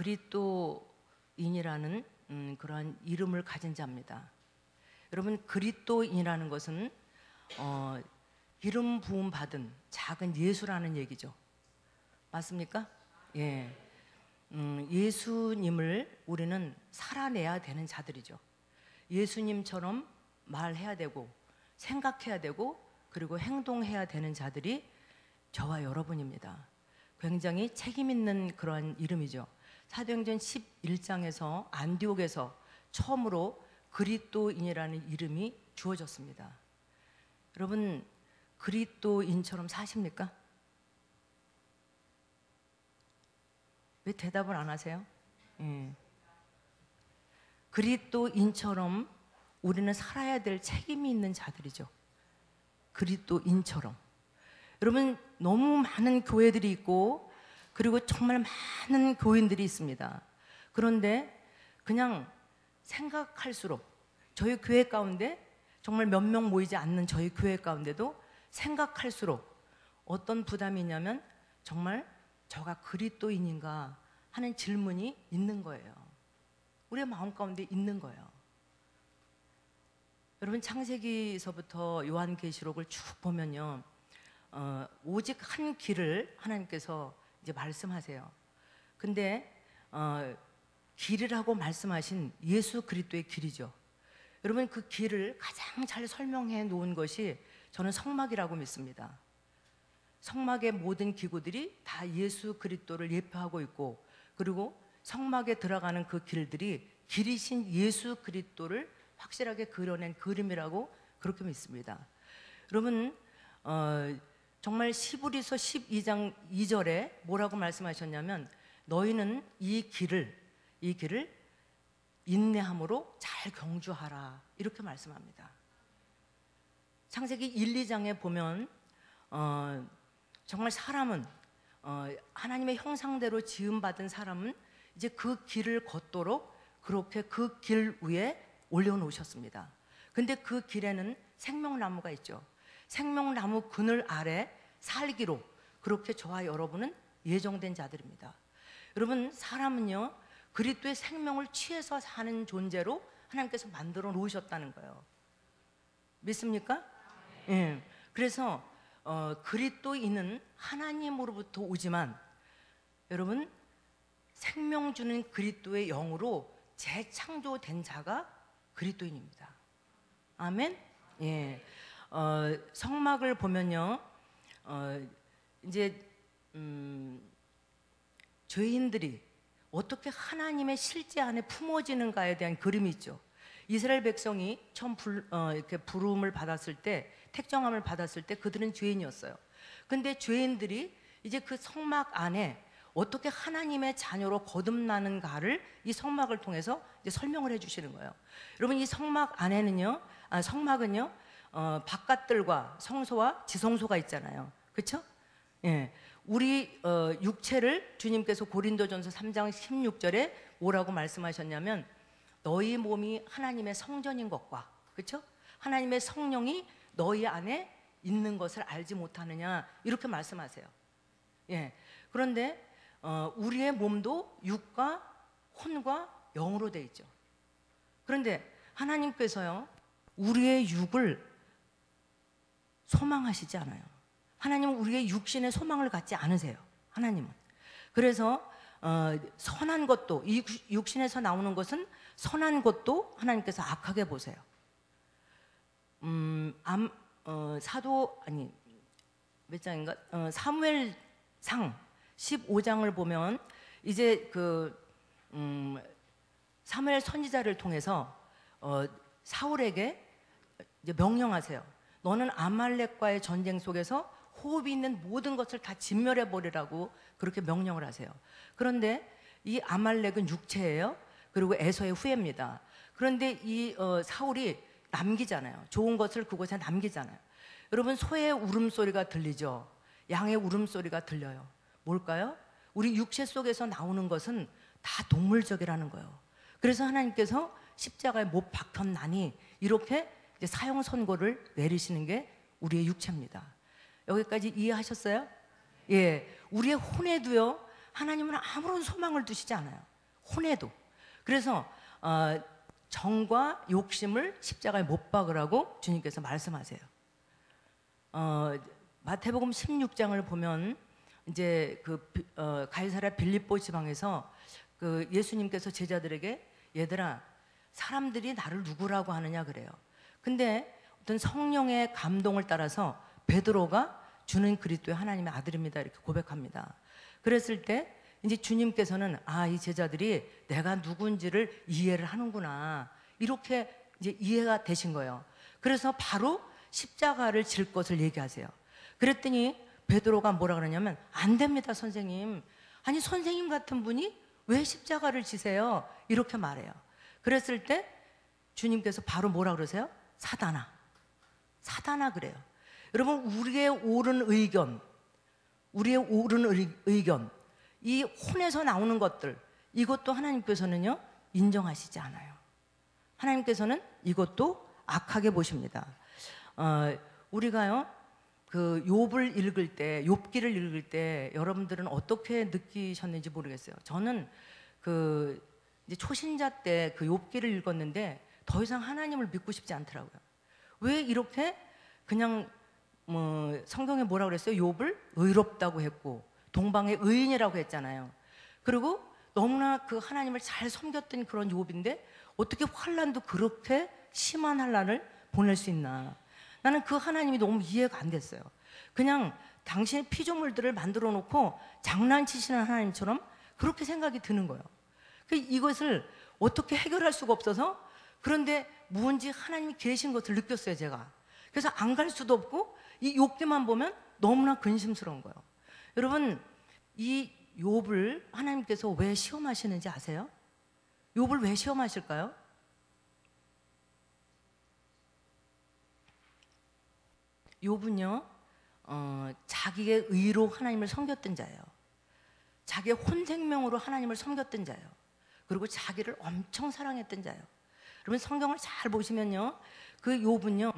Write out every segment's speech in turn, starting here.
그리스도인이라는 그러한 이름을 가진 자입니다. 여러분, 그리스도인이라는 것은 기름 부음 받은 작은 예수라는 얘기죠. 맞습니까? 예. 예수님을 우리는 살아내야 되는 자들이죠. 예수님처럼 말해야 되고 생각해야 되고 그리고 행동해야 되는 자들이 저와 여러분입니다. 굉장히 책임 있는 그러한 이름이죠. 사도행전 11장에서 안디옥에서 처음으로 그리스도인이라는 이름이 주어졌습니다. 여러분, 그리스도인처럼 사십니까? 왜 대답을 안 하세요? 그리스도인처럼 우리는 살아야 될 책임이 있는 자들이죠. 그리스도인처럼. 여러분, 너무 많은 교회들이 있고 그리고 정말 많은 교인들이 있습니다. 그런데 그냥 생각할수록 저희 교회 가운데 정말 몇 명 모이지 않는 저희 교회 가운데도 생각할수록 어떤 부담이 있냐면 정말 저가 그리스도인인가 하는 질문이 있는 거예요. 우리의 마음 가운데 있는 거예요. 여러분, 창세기서부터 요한계시록을 쭉 보면요, 오직 한 길을 하나님께서 이제 말씀하세요. 근데 길이라고 말씀하신 예수 그리스도의 길이죠. 여러분, 그 길을 가장 잘 설명해 놓은 것이 저는 성막이라고 믿습니다. 성막의 모든 기구들이 다 예수 그리스도를 예표하고 있고, 그리고 성막에 들어가는 그 길들이 길이신 예수 그리스도를 확실하게 그려낸 그림이라고 그렇게 믿습니다. 여러분, 정말 시브리서 12장 2절에 뭐라고 말씀하셨냐면 너희는 이 길을 인내함으로 잘 경주하라, 이렇게 말씀합니다. 창세기 1, 2장에 보면 정말 사람은 하나님의 형상대로 지음받은 사람은 이제 그 길을 걷도록 그렇게 그 길 위에 올려놓으셨습니다. 근데 그 길에는 생명나무가 있죠. 생명나무 그늘 아래 살기로 그렇게 저와 여러분은 예정된 자들입니다. 여러분, 사람은요 그리스도의 생명을 취해서 사는 존재로 하나님께서 만들어 놓으셨다는 거예요. 믿습니까? 예. 그래서 그리스도인은 하나님으로부터 오지만 여러분, 생명 주는 그리스도의 영으로 재창조된 자가 그리스도인입니다. 아멘. 예. 성막을 보면요, 이제 죄인들이 어떻게 하나님의 실제 안에 품어지는가에 대한 그림이 있죠. 이스라엘 백성이 처음 이렇게 부름을 받았을 때, 택정함을 받았을 때 그들은 죄인이었어요. 근데 죄인들이 이제 그 성막 안에 어떻게 하나님의 자녀로 거듭나는가를 이 성막을 통해서 이제 설명을 해주시는 거예요. 여러분, 이 성막 안에는요, 성막은요, 바깥들과 성소와 지성소가 있잖아요. 그렇죠? 예. 우리 육체를 주님께서 고린도전서 3장 16절에 뭐라고 말씀하셨냐면 너희 몸이 하나님의 성전인 것과, 그렇죠? 하나님의 성령이 너희 안에 있는 것을 알지 못하느냐, 이렇게 말씀하세요. 예. 그런데 우리의 몸도 육과 혼과 영으로 되어 있죠. 그런데 하나님께서요 우리의 육을 소망하시지 않아요. 하나님은 우리의 육신의 소망을 갖지 않으세요. 하나님은. 그래서 선한 것도, 이 육신에서 나오는 것은 선한 것도 하나님께서 악하게 보세요. 몇 장인가? 사무엘상 15장을 보면 이제 사무엘 선지자를 통해서 사울에게 이제 명령하세요. 너는 아말렉과의 전쟁 속에서 호흡이 있는 모든 것을 다 진멸해 버리라고 그렇게 명령을 하세요. 그런데 이 아말렉은 육체예요. 그리고 에서의 후예입니다. 그런데 이 사울이 남기잖아요. 좋은 것을 그곳에 남기잖아요. 여러분, 소의 울음소리가 들리죠. 양의 울음소리가 들려요. 뭘까요? 우리 육체 속에서 나오는 것은 다 동물적이라는 거예요. 그래서 하나님께서 십자가에 못 박혔나니 이렇게 이제 사형 선고를 내리시는 게 우리의 육체입니다. 여기까지 이해하셨어요? 예, 우리의 혼에도요 하나님은 아무런 소망을 두시지 않아요. 혼에도. 그래서 정과 욕심을 십자가에 못 박으라고 주님께서 말씀하세요. 마태복음 16장을 보면 이제 가이사랴 빌립보 지방에서 그 예수님께서 제자들에게 얘들아 사람들이 나를 누구라고 하느냐 그래요. 근데 어떤 성령의 감동을 따라서 베드로가 주는 그리스도의 하나님의 아들입니다 이렇게 고백합니다. 그랬을 때 이제 주님께서는 이 제자들이 내가 누군지를 이해를 하는구나 이렇게 이제 이해가 되신 거예요. 그래서 바로 십자가를 질 것을 얘기하세요. 그랬더니 베드로가 뭐라 그러냐면 안 됩니다 선생님. 아니 선생님 같은 분이 왜 십자가를 지세요? 이렇게 말해요. 그랬을 때 주님께서 바로 뭐라 그러세요? 사단아 그래요. 여러분 우리의 옳은 의견 이 혼에서 나오는 것들 이것도 하나님께서는요 인정하시지 않아요. 하나님께서는 이것도 악하게 보십니다. 우리가요 그 욥을 읽을 때 욥기를 읽을 때 여러분들은 어떻게 느끼셨는지 모르겠어요. 저는 그 이제 초신자 때 그 욥기를 읽었는데 더 이상 하나님을 믿고 싶지 않더라고요. 왜 이렇게 그냥 성경에 뭐라 그랬어요? 욥을 의롭다고 했고 동방의 의인이라고 했잖아요. 그리고 너무나 그 하나님을 잘 섬겼던 그런 욥인데 어떻게 환난도 그렇게 심한 환난을 보낼 수 있나? 나는 그 하나님이 너무 이해가 안 됐어요. 그냥 당신의 피조물들을 만들어 놓고 장난치시는 하나님처럼 그렇게 생각이 드는 거예요. 이것을 어떻게 해결할 수가 없어서 그런데 뭔지 하나님이 계신 것을 느꼈어요 제가. 그래서 안 갈 수도 없고 이 욥기만 보면 너무나 근심스러운 거예요. 여러분 이 욥을 하나님께서 왜 시험하시는지 아세요? 욥을 왜 시험하실까요? 욥은요 자기의 의로 하나님을 섬겼던 자예요. 자기의 혼생명으로 하나님을 섬겼던 자예요. 그리고 자기를 엄청 사랑했던 자예요. 여러분 성경을 잘 보시면요 그 욥은요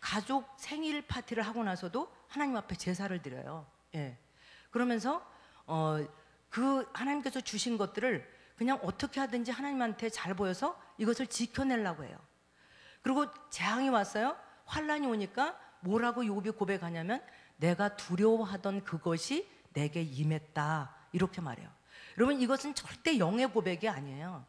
가족 생일 파티를 하고 나서도 하나님 앞에 제사를 드려요. 예. 그러면서 그 하나님께서 주신 것들을 그냥 어떻게 하든지 하나님한테 잘 보여서 이것을 지켜내려고 해요. 그리고 재앙이 왔어요. 환란이 오니까 뭐라고 욥이 고백하냐면 내가 두려워하던 그것이 내게 임했다 이렇게 말해요. 여러분 이것은 절대 영의 고백이 아니에요.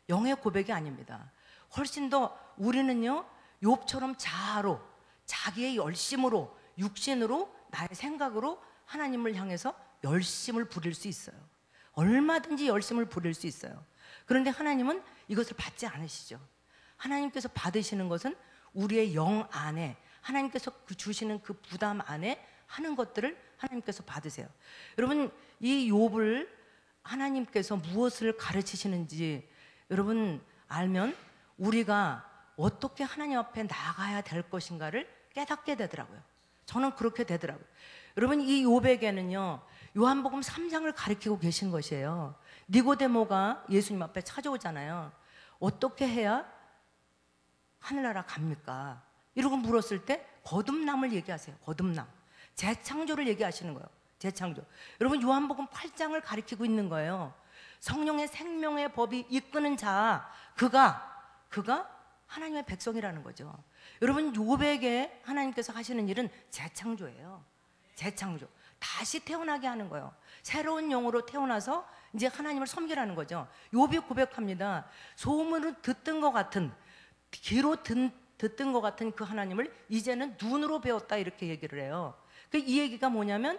영의 고백이 아닙니다. 훨씬 더 우리는요 욥처럼 자아로 자기의 열심으로 육신으로 나의 생각으로 하나님을 향해서 열심을 부릴 수 있어요. 얼마든지 열심을 부릴 수 있어요. 그런데 하나님은 이것을 받지 않으시죠. 하나님께서 받으시는 것은 우리의 영 안에 하나님께서 주시는 그 부담 안에 하는 것들을 하나님께서 받으세요. 여러분 이 욥을 하나님께서 무엇을 가르치시는지 여러분 알면 우리가 어떻게 하나님 앞에 나가야 될 것인가를 깨닫게 되더라고요. 저는 그렇게 되더라고요. 여러분 이 욥에게는요 요한복음 3장을 가리키고 계신 것이에요. 니고데모가 예수님 앞에 찾아오잖아요. 어떻게 해야 하늘나라 갑니까? 이러고 물었을 때 거듭남을 얘기하세요. 거듭남. 재창조를 얘기하시는 거예요. 재창조. 여러분 요한복음 8장을 가리키고 있는 거예요. 성령의 생명의 법이 이끄는 자 그가 하나님의 백성이라는 거죠. 여러분 욥에게 하나님께서 하시는 일은 재창조예요. 재창조. 다시 태어나게 하는 거예요. 새로운 영으로 태어나서 이제 하나님을 섬기라는 거죠. 욥이 고백합니다. 소문을 듣던 것 같은 귀로 듣던 것 같은 그 하나님을 이제는 눈으로 배웠다 이렇게 얘기를 해요. 이 얘기가 뭐냐면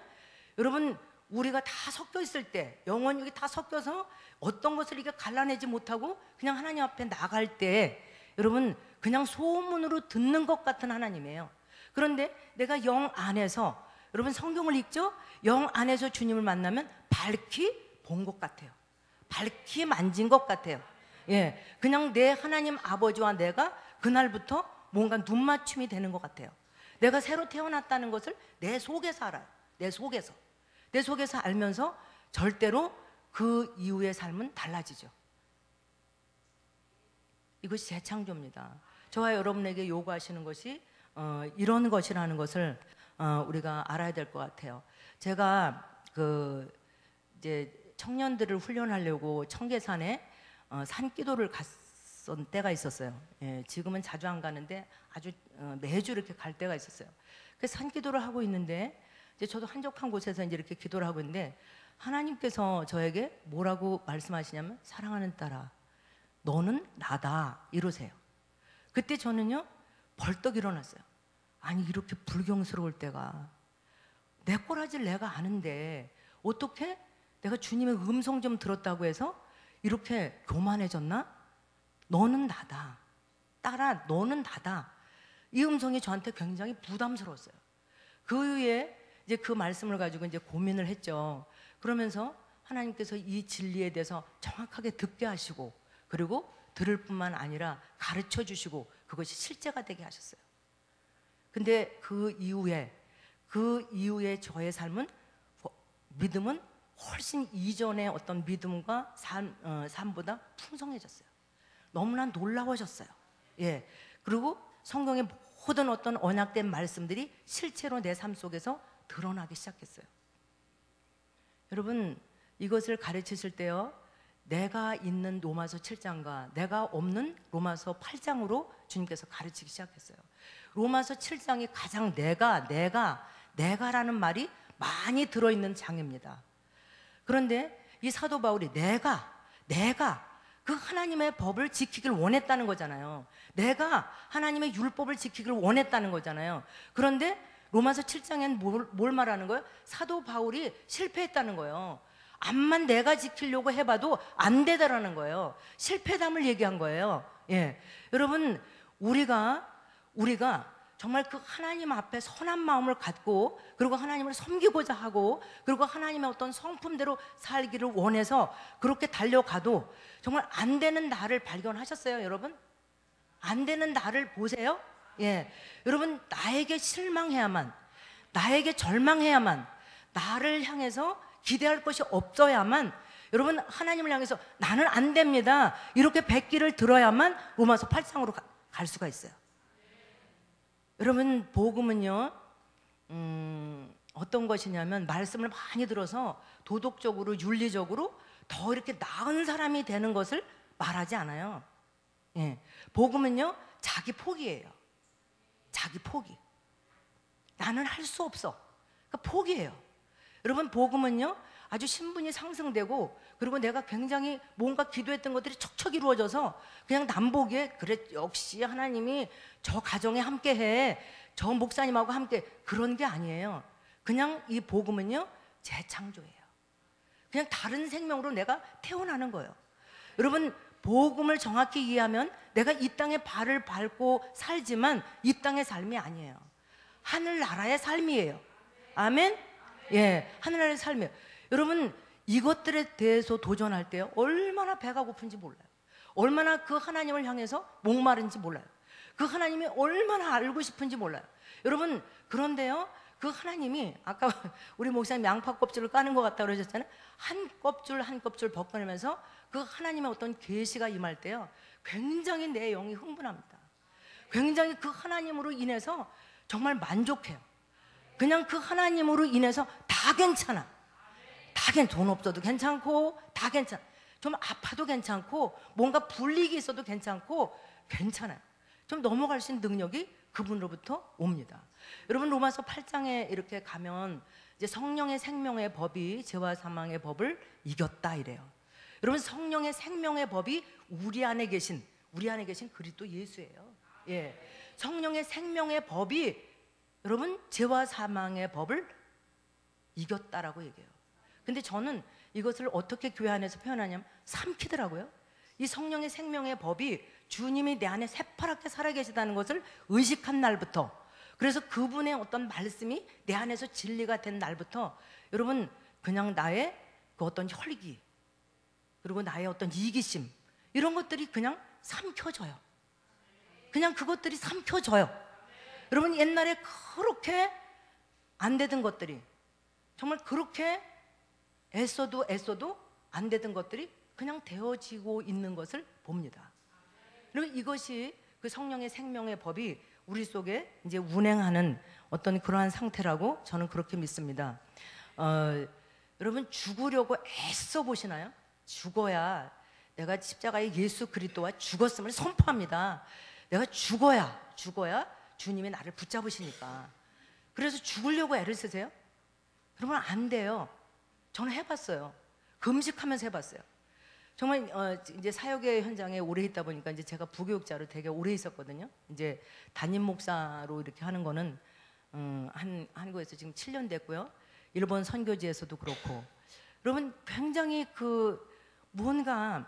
여러분 우리가 다 섞여 있을 때 영혼이 다 섞여서 어떤 것을 이게 갈라내지 못하고 그냥 하나님 앞에 나갈 때 여러분 그냥 소문으로 듣는 것 같은 하나님이에요. 그런데 내가 영 안에서 여러분 성경을 읽죠? 영 안에서 주님을 만나면 밝히 본 것 같아요. 밝히 만진 것 같아요. 예, 그냥 내 하나님 아버지와 내가 그날부터 뭔가 눈맞춤이 되는 것 같아요. 내가 새로 태어났다는 것을 내 속에서 알아요. 내 속에서 알면서 절대로 그 이후의 삶은 달라지죠. 이것이 재창조입니다. 저와 여러분에게 요구하시는 것이 이런 것이라는 것을 우리가 알아야 될 것 같아요. 제가 이제 청년들을 훈련하려고 청계산에 산기도를 갔던 때가 있었어요. 예, 지금은 자주 안 가는데 아주 매주 이렇게 갈 때가 있었어요. 그래서 산기도를 하고 있는데 이제 저도 한적한 곳에서 이제 이렇게 기도를 하고 있는데 하나님께서 저에게 뭐라고 말씀하시냐면 사랑하는 딸아, 너는 나다 이러세요. 그때 저는요 벌떡 일어났어요. 아니 이렇게 불경스러울 때가 내 꼬라지를 내가 아는데 어떻게 내가 주님의 음성 좀 들었다고 해서 이렇게 교만해졌나? 너는 나다. 딸아, 너는 나다. 이 음성이 저한테 굉장히 부담스러웠어요. 그 후에 이제 그 말씀을 가지고 이제 고민을 했죠. 그러면서 하나님께서 이 진리에 대해서 정확하게 듣게 하시고 그리고 들을 뿐만 아니라 가르쳐 주시고 그것이 실제가 되게 하셨어요. 근데 그 이후에 저의 삶은 믿음은 훨씬 이전의 어떤 믿음과 삶보다 풍성해졌어요. 너무나 놀라워졌어요. 예. 그리고 성경의 모든 어떤 언약된 말씀들이 실제로 내 삶 속에서 드러나기 시작했어요. 여러분, 이것을 가르치실 때요, 내가 있는 로마서 7장과 내가 없는 로마서 8장으로 주님께서 가르치기 시작했어요. 로마서 7장이 가장 내가라는 말이 많이 들어있는 장입니다. 그런데 이 사도 바울이 내가 그 하나님의 법을 지키길 원했다는 거잖아요. 내가 하나님의 율법을 지키길 원했다는 거잖아요. 그런데 로마서 7장엔 뭘 말하는 거예요? 사도 바울이 실패했다는 거예요. 암만 내가 지키려고 해봐도 안 되더라는 거예요. 실패담을 얘기한 거예요. 예, 여러분 우리가 정말 그 하나님 앞에 선한 마음을 갖고 그리고 하나님을 섬기고자 하고 그리고 하나님의 어떤 성품대로 살기를 원해서 그렇게 달려가도 정말 안 되는 나를 발견하셨어요, 여러분? 안 되는 나를 보세요. 예, 여러분 나에게 실망해야만, 나에게 절망해야만, 나를 향해서 기대할 것이 없어야만, 여러분 하나님을 향해서 나는 안 됩니다 이렇게 백기를 들어야만 로마서 8장으로 갈 수가 있어요. 여러분 복음은요 어떤 것이냐면 말씀을 많이 들어서 도덕적으로 윤리적으로 더 이렇게 나은 사람이 되는 것을 말하지 않아요. 예, 복음은요 자기 포기예요. 자기 포기. 나는 할 수 없어. 그러니까 포기해요. 여러분 복음은요 아주 신분이 상승되고 그리고 내가 굉장히 뭔가 기도했던 것들이 척척 이루어져서 그냥 남 보기에 그래 역시 하나님이 저 가정에 함께해, 저 목사님하고 함께, 그런 게 아니에요. 그냥 이 복음은요 재창조예요. 그냥 다른 생명으로 내가 태어나는 거예요. 여러분 복음을 정확히 이해하면 내가 이 땅에 발을 밟고 살지만 이 땅의 삶이 아니에요. 하늘나라의 삶이에요. 아멘? 예, 하늘나라의 삶이에요. 여러분 이것들에 대해서 도전할 때 얼마나 배가 고픈지 몰라요. 얼마나 그 하나님을 향해서 목마른지 몰라요. 그 하나님이 얼마나 알고 싶은지 몰라요. 여러분 그런데요 그 하나님이 아까 우리 목사님 양파 껍질을 까는 것 같다고 그러셨잖아요. 한 껍줄 한 껍줄 벗겨내면서 그 하나님의 어떤 계시가 임할 때요 굉장히 내 영이 흥분합니다. 굉장히 그 하나님으로 인해서 정말 만족해요. 그냥 그 하나님으로 인해서 다 괜찮아. 돈 없어도 괜찮고 다 괜찮아. 좀 아파도 괜찮고 뭔가 불이익이 있어도 괜찮고 괜찮아요. 좀 넘어갈 수 있는 능력이 그분으로부터 옵니다. 여러분 로마서 8장에 이렇게 가면 이제 성령의 생명의 법이 죄와 사망의 법을 이겼다 이래요. 여러분 성령의 생명의 법이 우리 안에 계신 그리스도 예수예요. 예, 성령의 생명의 법이 여러분 죄와 사망의 법을 이겼다라고 얘기해요. 근데 저는 이것을 어떻게 교회 안에서 표현하냐면 삼키더라고요. 이 성령의 생명의 법이 주님이 내 안에 새파랗게 살아계시다는 것을 의식한 날부터, 그래서 그분의 어떤 말씀이 내 안에서 진리가 된 날부터 여러분 그냥 나의 그 어떤 혈기 그리고 나의 어떤 이기심 이런 것들이 그냥 삼켜져요. 그냥 그것들이 삼켜져요. 여러분 옛날에 그렇게 안 되던 것들이 정말 그렇게 애써도 안 되던 것들이 그냥 되어지고 있는 것을 봅니다. 그리고 이것이 그 성령의 생명의 법이 우리 속에 이제 운행하는 어떤 그러한 상태라고 저는 그렇게 믿습니다. 여러분 죽으려고 애써 보시나요? 죽어야 내가 십자가의 예수 그리스도와 죽었음을 선포합니다. 내가 죽어야 주님이 나를 붙잡으시니까. 그래서 죽으려고 애를 쓰세요? 여러분 안 돼요. 저는 해봤어요. 금식하면서 해봤어요. 정말 이제 사역의 현장에 오래 있다 보니까 이제 제가 부교육자로 되게 오래 있었거든요. 이제 담임 목사로 이렇게 하는 거는 한국에서 지금 7년 됐고요. 일본 선교지에서도 그렇고. 여러분 굉장히 뭔가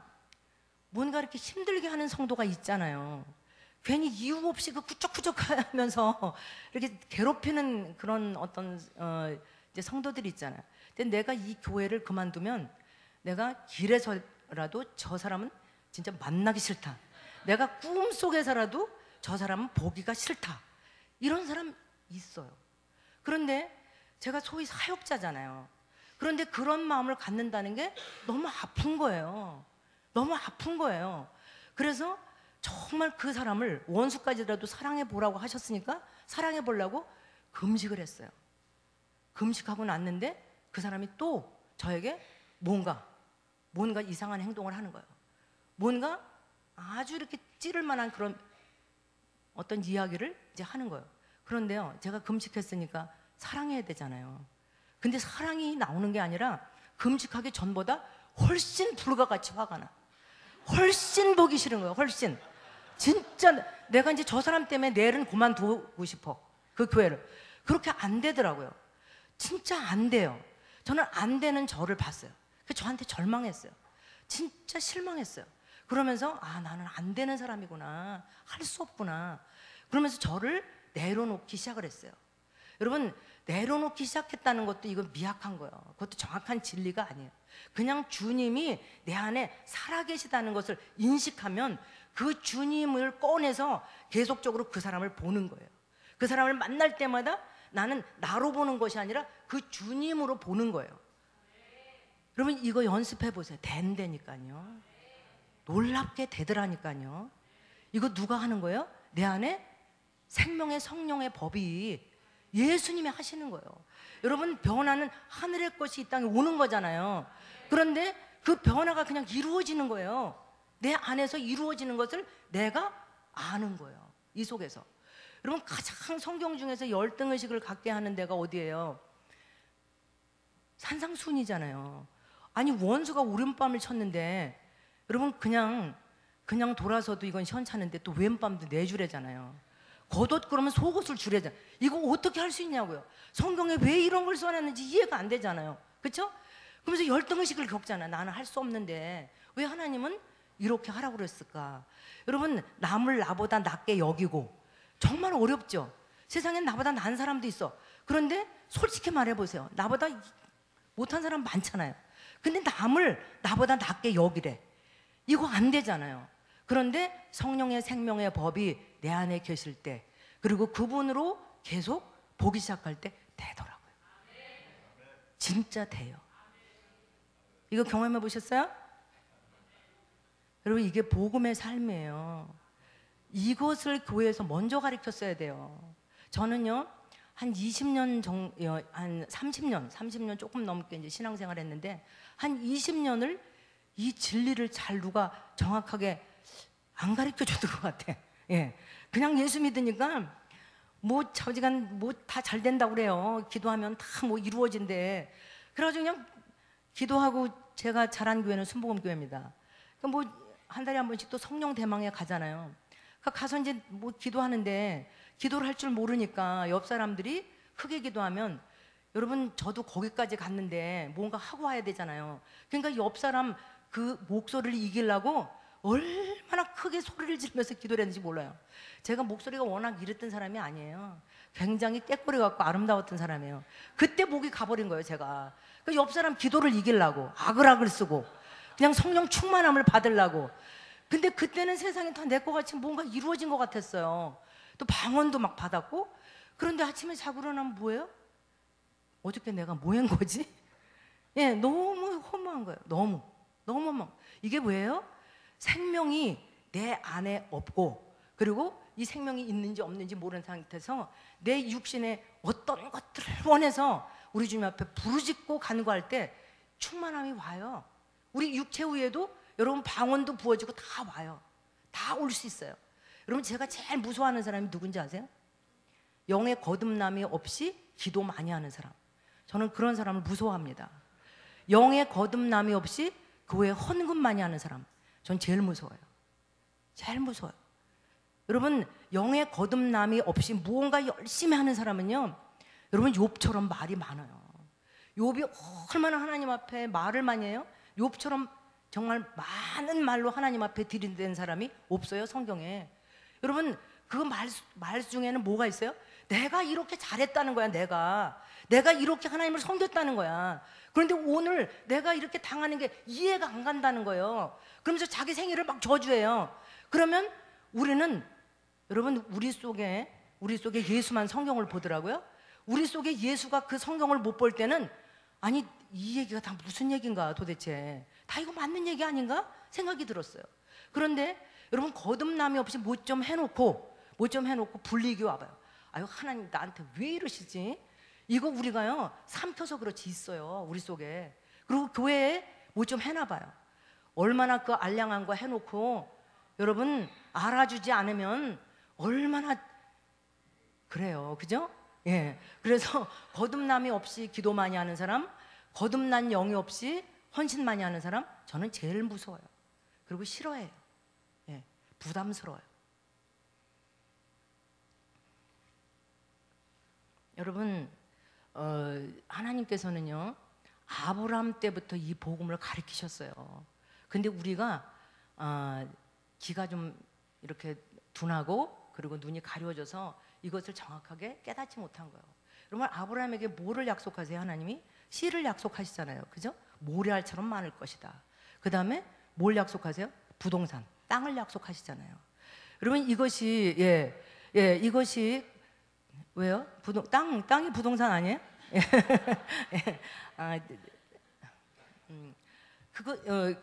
이렇게 힘들게 하는 성도가 있잖아요. 괜히 이유 없이 꾸쩍꾸쩍하면서 이렇게 괴롭히는 그런 어떤 이제 성도들이 있잖아요. 근데 내가 이 교회를 그만두면 내가 길에서라도 저 사람은 진짜 만나기 싫다. 내가 꿈속에서라도 저 사람은 보기가 싫다. 이런 사람 있어요. 그런데 제가 소위 사역자잖아요. 그런데 그런 마음을 갖는다는 게 너무 아픈 거예요. 너무 아픈 거예요. 그래서 정말 그 사람을 원수까지라도 사랑해 보라고 하셨으니까 사랑해 보려고 금식을 했어요. 금식하고 났는데 그 사람이 또 저에게 뭔가 이상한 행동을 하는 거예요. 뭔가 아주 이렇게 찌를 만한 그런 어떤 이야기를 이제 하는 거예요. 그런데요, 제가 금식했으니까 사랑해야 되잖아요. 근데 사랑이 나오는 게 아니라 금식하기 전보다 훨씬 불과 같이 화가 나. 훨씬 보기 싫은 거예요. 훨씬. 진짜 내가 이제 저 사람 때문에 내일은 그만두고 싶어. 그 교회를. 그렇게 안 되더라고요. 진짜 안 돼요. 저는 안 되는 저를 봤어요. 그래서 저한테 절망했어요. 진짜 실망했어요. 그러면서 나는 안 되는 사람이구나. 할 수 없구나. 그러면서 저를 내려놓기 시작을 했어요. 여러분, 내려놓기 시작했다는 것도 이건 미약한 거예요. 그것도 정확한 진리가 아니에요. 그냥 주님이 내 안에 살아계시다는 것을 인식하면 그 주님을 꺼내서 계속적으로 그 사람을 보는 거예요. 그 사람을 만날 때마다 나는 나로 보는 것이 아니라 그 주님으로 보는 거예요. 여러분 이거 연습해 보세요. 된다니까요. 놀랍게 되더라니까요. 이거 누가 하는 거예요? 내 안에 생명의 성령의 법이 예수님이 하시는 거예요. 여러분 변화는 하늘의 것이 이 땅에 오는 거잖아요. 그런데 그 변화가 그냥 이루어지는 거예요. 내 안에서 이루어지는 것을 내가 아는 거예요. 이 속에서. 여러분 가장 성경 중에서 열등의식을 갖게 하는 데가 어디예요? 산상수훈이잖아요. 아니 원수가 오른밤을 쳤는데 여러분 그냥 돌아서도 이건 시원찮은데 또 왼밤도 내주래잖아요. 겉옷 그러면 속옷을 주래잖아요. 이거 어떻게 할 수 있냐고요. 성경에 왜 이런 걸 써놨는지 이해가 안 되잖아요. 그렇죠? 그러면서 열등의식을 겪잖아. 나는 할 수 없는데 왜 하나님은 이렇게 하라고 그랬을까? 여러분 남을 나보다 낮게 여기고 정말 어렵죠. 세상엔 나보다 나은 사람도 있어. 그런데 솔직히 말해보세요. 나보다 못한 사람 많잖아요. 근데 남을 나보다 낮게 여기래. 이거 안 되잖아요. 그런데 성령의 생명의 법이 내 안에 계실 때 그리고 그분으로 계속 보기 시작할 때 되더라고요. 진짜 돼요. 이거 경험해 보셨어요? 여러분 이게 복음의 삶이에요. 이것을 교회에서 먼저 가르쳤어야 돼요. 저는요 한 20년 한 30년 조금 넘게 이제 신앙생활 했는데 한 20년을 이 진리를 잘 누가 정확하게 안 가르쳐 줬던 것 같아. 예. 그냥 예수 믿으니까 뭐 자지간 뭐 다 잘 된다고 그래요. 기도하면 다 뭐 이루어진대. 그래가지고 그냥 기도하고 제가 자란 교회는 순복음교회입니다. 그러니까 뭐 한 달에 한 번씩 또 성령 대망에 가잖아요. 그러니까 가서 이제 뭐 기도하는데 기도를 할 줄 모르니까 옆 사람들이 크게 기도하면 여러분 저도 거기까지 갔는데 뭔가 하고 와야 되잖아요. 그러니까 옆 사람 그 목소리를 이기려고 얼마나 크게 소리를 지르면서 기도를 했는지 몰라요. 제가 목소리가 워낙 이랬던 사람이 아니에요. 굉장히 꾀꼬리 같고 아름다웠던 사람이에요. 그때 목이 가버린 거예요 제가. 그 옆 사람 기도를 이기려고 아글아글 쓰고 그냥 성령 충만함을 받으려고. 근데 그때는 세상이 다 내 것 같이 뭔가 이루어진 것 같았어요. 또 방언도 막 받았고. 그런데 아침에 자고 일어나면 뭐예요? 어저께 내가 뭐 한 거지? 예, 너무 허무한 거예요. 너무 허무. 이게 뭐예요? 생명이 내 안에 없고 그리고 이 생명이 있는지 없는지 모르는 상태에서 내 육신에 어떤 것들을 원해서 우리 주님 앞에 부르짖고 간구할 때 충만함이 와요. 우리 육체 위에도 여러분 방언도 부어지고 다 와요. 다 올 수 있어요. 여러분 제가 제일 무서워하는 사람이 누군지 아세요? 영의 거듭남이 없이 기도 많이 하는 사람. 저는 그런 사람을 무서워합니다. 영의 거듭남이 없이 교회에 헌금 많이 하는 사람. 전 제일 무서워요. 제일 무서워요. 여러분 영의 거듭남이 없이 무언가 열심히 하는 사람은요, 여러분 욥처럼 말이 많아요. 욥이 얼마나 하나님 앞에 말을 많이 해요? 욥처럼 정말 많은 말로 하나님 앞에 들이댄 사람이 없어요, 성경에. 여러분 그 말 중에는 뭐가 있어요? 내가 이렇게 잘했다는 거야. 내가 이렇게 하나님을 섬겼다는 거야. 그런데 오늘 내가 이렇게 당하는 게 이해가 안 간다는 거예요. 그러면서 자기 생일을 막 저주해요. 그러면 우리는, 여러분 우리 속에 예수만 성경을 보더라고요. 우리 속에 예수가 그 성경을 못 볼 때는, 아니 이 얘기가 다 무슨 얘기인가 도대체, 다 이거 맞는 얘기 아닌가 생각이 들었어요. 그런데 여러분 거듭남이 없이 뭐 좀 해놓고 불리기 와봐요. 아유 하나님 나한테 왜 이러시지? 이거 우리가요 삼켜서 그렇지 있어요 우리 속에. 그리고 교회에 뭐 좀 해놔봐요. 얼마나 그 알량한 거 해놓고 여러분 알아주지 않으면 얼마나 그래요, 그죠? 예. 그래서 거듭남이 없이 기도 많이 하는 사람, 거듭난 영이 없이 헌신 많이 하는 사람, 저는 제일 무서워요. 그리고 싫어해요. 예. 부담스러워요. 여러분 하나님께서는요 아브라함 때부터 이 복음을 가르치셨어요. 근데 우리가 귀가 좀 이렇게 둔하고 그리고 눈이 가려져서 이것을 정확하게 깨닫지 못한 거예요. 여러분 아브라함에게 뭐를 약속하세요? 하나님이 씨를 약속하시잖아요, 그죠? 모래알처럼 많을 것이다. 그 다음에 뭘 약속하세요? 부동산, 땅을 약속하시잖아요. 여러분 이것이 이것이 왜요? 땅이 부동산 아니에요? 그거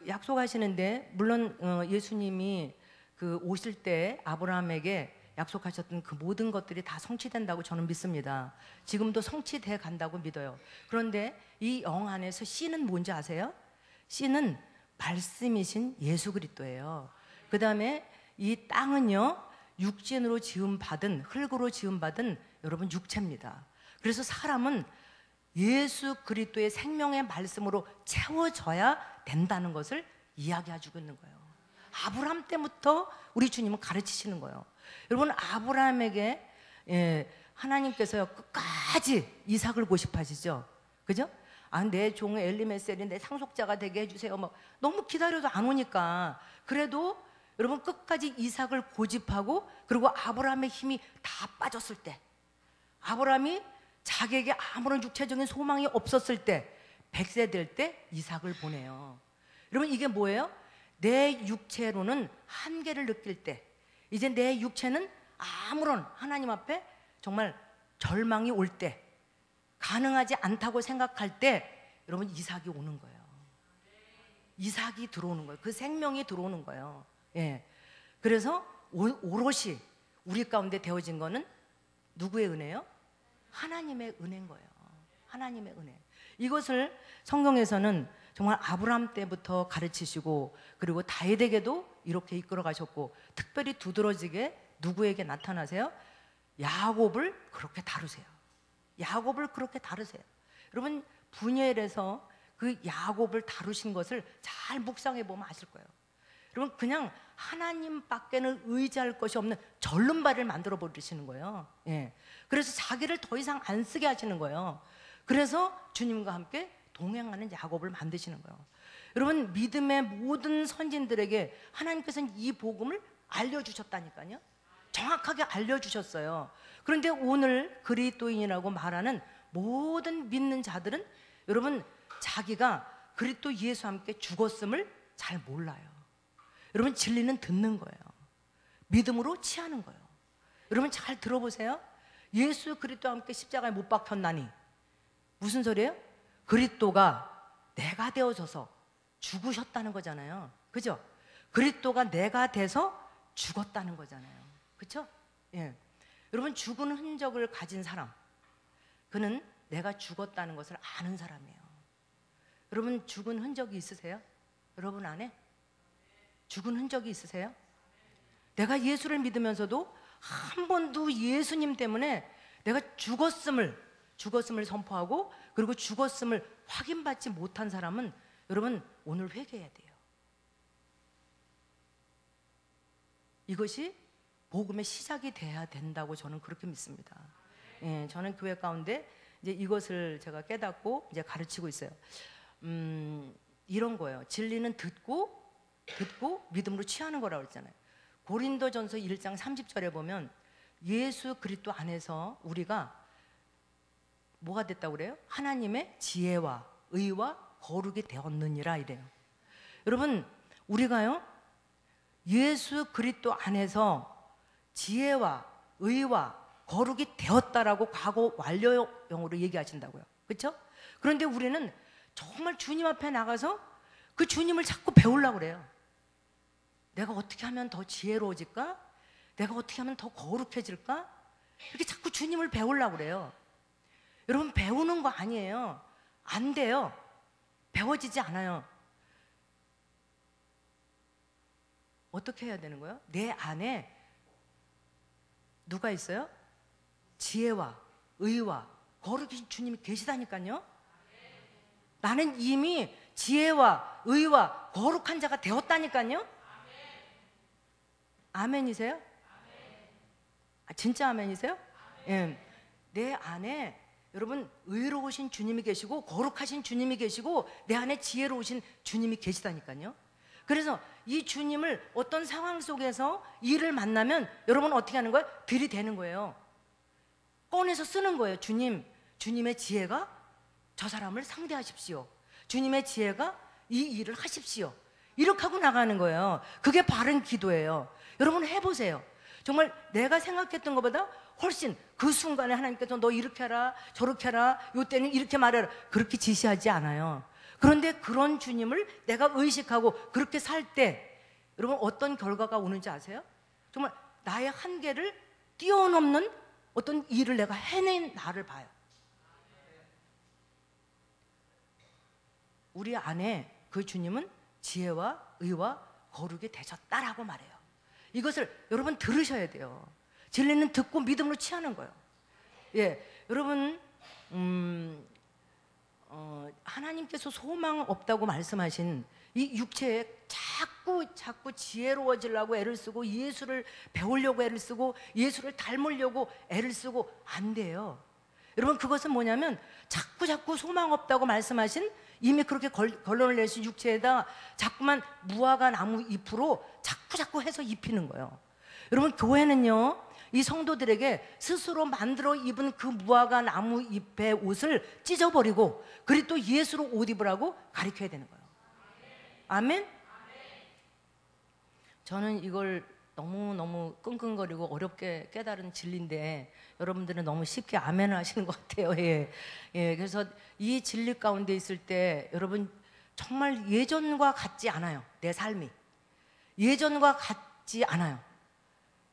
약속하시는데, 물론 예수님이 그 오실 때 아브라함에게 약속하셨던 그 모든 것들이 다 성취된다고 저는 믿습니다. 지금도 성취돼 간다고 믿어요. 그런데 이 영 안에서 씨는 뭔지 아세요? 씨는 말씀이신 예수 그리스도예요. 그 다음에 이 땅은요 육신으로 지음받은, 흙으로 지음받은 여러분 육체입니다. 그래서 사람은 예수 그리스도의 생명의 말씀으로 채워져야 된다는 것을 이야기해주고 있는 거예요. 아브라함 때부터 우리 주님은 가르치시는 거예요. 여러분 아브라함에게 하나님께서요 끝까지 이삭을 고집하시죠, 그죠? 내 종 엘리메셀이 내 상속자가 되게 해주세요. 뭐 너무 기다려도 안 오니까, 그래도 여러분 끝까지 이삭을 고집하고, 그리고 아브라함의 힘이 다 빠졌을 때, 아브라함이 자기에게 아무런 육체적인 소망이 없었을 때, 100세 될 때 이삭을 보내요. 여러분 이게 뭐예요? 내 육체로는 한계를 느낄 때, 이제 내 육체는 아무런 하나님 앞에 정말 절망이 올 때, 가능하지 않다고 생각할 때 여러분 이삭이 오는 거예요. 이삭이 들어오는 거예요. 그 생명이 들어오는 거예요. 예. 그래서 오롯이 우리 가운데 되어진 거는 누구의 은혜요? 하나님의 은혜인 거예요. 하나님의 은혜. 이것을 성경에서는 정말 아브라함 때부터 가르치시고, 그리고 다윗에게도 이렇게 이끌어 가셨고, 특별히 두드러지게 누구에게 나타나세요? 야곱을 그렇게 다루세요. 야곱을 그렇게 다루세요. 여러분 분야엘에서 그 야곱을 다루신 것을 잘 묵상해 보면 아실 거예요. 여러분 그냥 하나님밖에는 의지할 것이 없는 절름발을 만들어 버리시는 거예요. 예. 그래서 자기를 더 이상 안 쓰게 하시는 거예요. 그래서 주님과 함께 동행하는 야곱을 만드시는 거예요. 여러분 믿음의 모든 선진들에게 하나님께서는 이 복음을 알려주셨다니까요. 정확하게 알려주셨어요. 그런데 오늘 그리스도인이라고 말하는 모든 믿는 자들은 여러분 자기가 그리스도 예수와 함께 죽었음을 잘 몰라요. 여러분 진리는 듣는 거예요. 믿음으로 취하는 거예요. 여러분 잘 들어보세요. 예수 그리스도와 함께 십자가에 못 박혔나니 무슨 소리예요? 그리스도가 내가 되어져서 죽으셨다는 거잖아요. 그죠? 그리스도가 내가 돼서 죽었다는 거잖아요. 그렇죠? 예. 여러분 죽은 흔적을 가진 사람, 그는 내가 죽었다는 것을 아는 사람이에요. 여러분 죽은 흔적이 있으세요? 여러분 안에? 죽은 흔적이 있으세요? 내가 예수를 믿으면서도 한 번도 예수님 때문에 내가 죽었음을 선포하고 그리고 죽었음을 확인받지 못한 사람은 여러분 오늘 회개해야 돼요. 이것이 복음의 시작이 돼야 된다고 저는 그렇게 믿습니다. 예, 저는 교회 가운데 이제 이것을 제가 깨닫고 이제 가르치고 있어요. 이런 거예요. 진리는 듣고 믿음으로 취하는 거라고 했잖아요. 고린도전서 1장 30절에 보면 예수 그리스도 안에서 우리가 뭐가 됐다고 그래요? 하나님의 지혜와 의와 거룩이 되었느니라 이래요. 여러분 우리가요 예수 그리스도 안에서 지혜와 의와 거룩이 되었다라고 과거 완료형으로 얘기하신다고요. 그렇죠? 그런데 우리는 정말 주님 앞에 나가서 그 주님을 자꾸 배우려고 그래요. 내가 어떻게 하면 더 지혜로워질까? 내가 어떻게 하면 더 거룩해질까? 이렇게 자꾸 주님을 배우려고 그래요. 여러분 배우는 거 아니에요. 안 돼요. 배워지지 않아요. 어떻게 해야 되는 거예요? 내 안에 누가 있어요? 지혜와 의와 거룩이신 주님이 계시다니까요. 나는 이미 지혜와 의와 거룩한 자가 되었다니까요. 아멘이세요? 아, 진짜 아멘이세요? 예. 내 안에 여러분 의로우신 주님이 계시고 거룩하신 주님이 계시고 내 안에 지혜로우신 주님이 계시다니까요. 그래서 이 주님을 어떤 상황 속에서 이를 만나면 여러분 어떻게 하는 거예요? 들이대는 거예요. 꺼내서 쓰는 거예요. 주님의 지혜가 저 사람을 상대하십시오. 주님의 지혜가 이 일을 하십시오. 이렇게 하고 나가는 거예요. 그게 바른 기도예요. 여러분 해보세요. 정말 내가 생각했던 것보다 훨씬 그 순간에 하나님께서 너 이렇게 하라 저렇게 하라 요때는 이렇게 말해라 그렇게 지시하지 않아요. 그런데 그런 주님을 내가 의식하고 그렇게 살 때 여러분 어떤 결과가 오는지 아세요? 정말 나의 한계를 뛰어넘는 어떤 일을 내가 해낸 나를 봐요. 우리 안에 그 주님은 지혜와 의와 거룩이 되셨다라고 말해요. 이것을 여러분 들으셔야 돼요. 진리는 듣고 믿음으로 취하는 거예요. 예, 여러분 하나님께서 소망 없다고 말씀하신 이 육체에 자꾸 지혜로워지려고 애를 쓰고 예수를 배우려고 애를 쓰고 예수를 닮으려고 애를 쓰고 안 돼요. 여러분 그것은 뭐냐면 자꾸 소망 없다고 말씀하신 이미 그렇게 결론을 내신 육체에다 자꾸만 무화과 나무 잎으로 자꾸 해서 입히는 거예요. 여러분 교회는요 이 성도들에게 스스로 만들어 입은 그 무화과 나무 잎의 옷을 찢어버리고 그리고 또 예수로 옷 입으라고 가르쳐야 되는 거예요. 아멘? 저는 이걸 너무 끙끙거리고 어렵게 깨달은 진리인데 여러분들은 너무 쉽게 아멘을 하시는 것 같아요. 예. 그래서 이 진리 가운데 있을 때 여러분 정말 예전과 같지 않아요. 내 삶이 예전과 같지 않아요.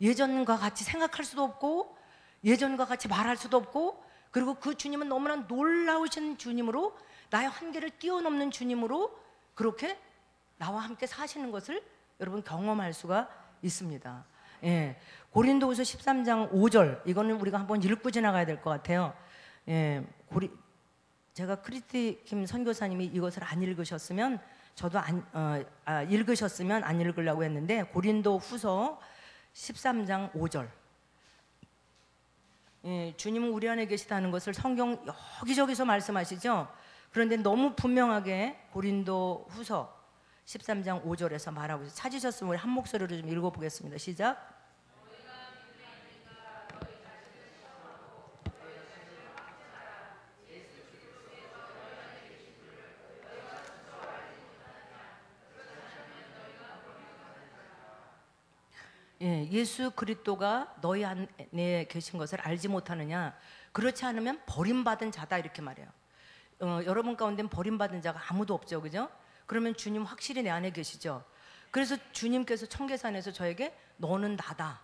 예전과 같이 생각할 수도 없고 예전과 같이 말할 수도 없고 그리고 그 주님은 너무나 놀라우신 주님으로 나의 한계를 뛰어넘는 주님으로 그렇게 나와 함께 사시는 것을 여러분 경험할 수가 있습니다. 예, 고린도후서 13장 5절 이거는 우리가 한번 읽고 지나가야 될 것 같아요. 예, 제가 크리스티 김 선교사님이 이것을 안 읽으셨으면 저도 읽으셨으면 안 읽으려고 했는데 고린도후서 13장 5절 예, 주님은 우리 안에 계시다는 것을 성경 여기저기서 말씀하시죠. 그런데 너무 분명하게 고린도후서 13장 5절에서 말하고 있어요. 찾으셨으면 우리 한 목소리로 좀 읽어보겠습니다. 시작. 예, 예수 그리스도가 너희 안에 계신 것을 알지 못하느냐? 그렇지 않으면 버림받은 자다 이렇게 말해요. 여러분 가운데는 버림받은 자가 아무도 없죠, 그죠? 그러면 주님 확실히 내 안에 계시죠. 그래서 주님께서 청계산에서 저에게 너는 나다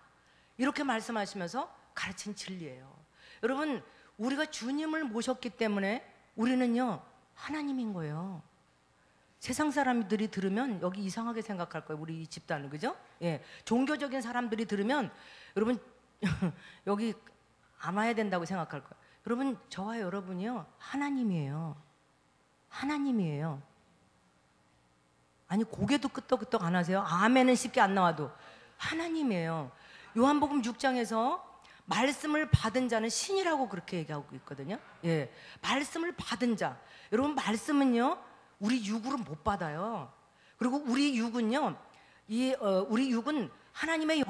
이렇게 말씀하시면서 가르친 진리예요. 여러분 우리가 주님을 모셨기 때문에 우리는요 하나님인 거예요. 세상 사람들이 들으면 여기 이상하게 생각할 거예요. 우리 이 집단은, 그죠? 예, 종교적인 사람들이 들으면 여러분 여기 안 와야 된다고 생각할 거예요. 여러분, 저와 여러분이요, 하나님이에요. 하나님이에요. 아니, 고개도 끄덕끄덕 안 하세요? 아멘은 쉽게 안 나와도. 하나님이에요. 요한복음 6장에서 말씀을 받은 자는 신이라고 그렇게 얘기하고 있거든요. 예, 말씀을 받은 자. 여러분, 말씀은요, 우리 육으로 못 받아요. 그리고 우리 육은요, 우리 육은 하나님의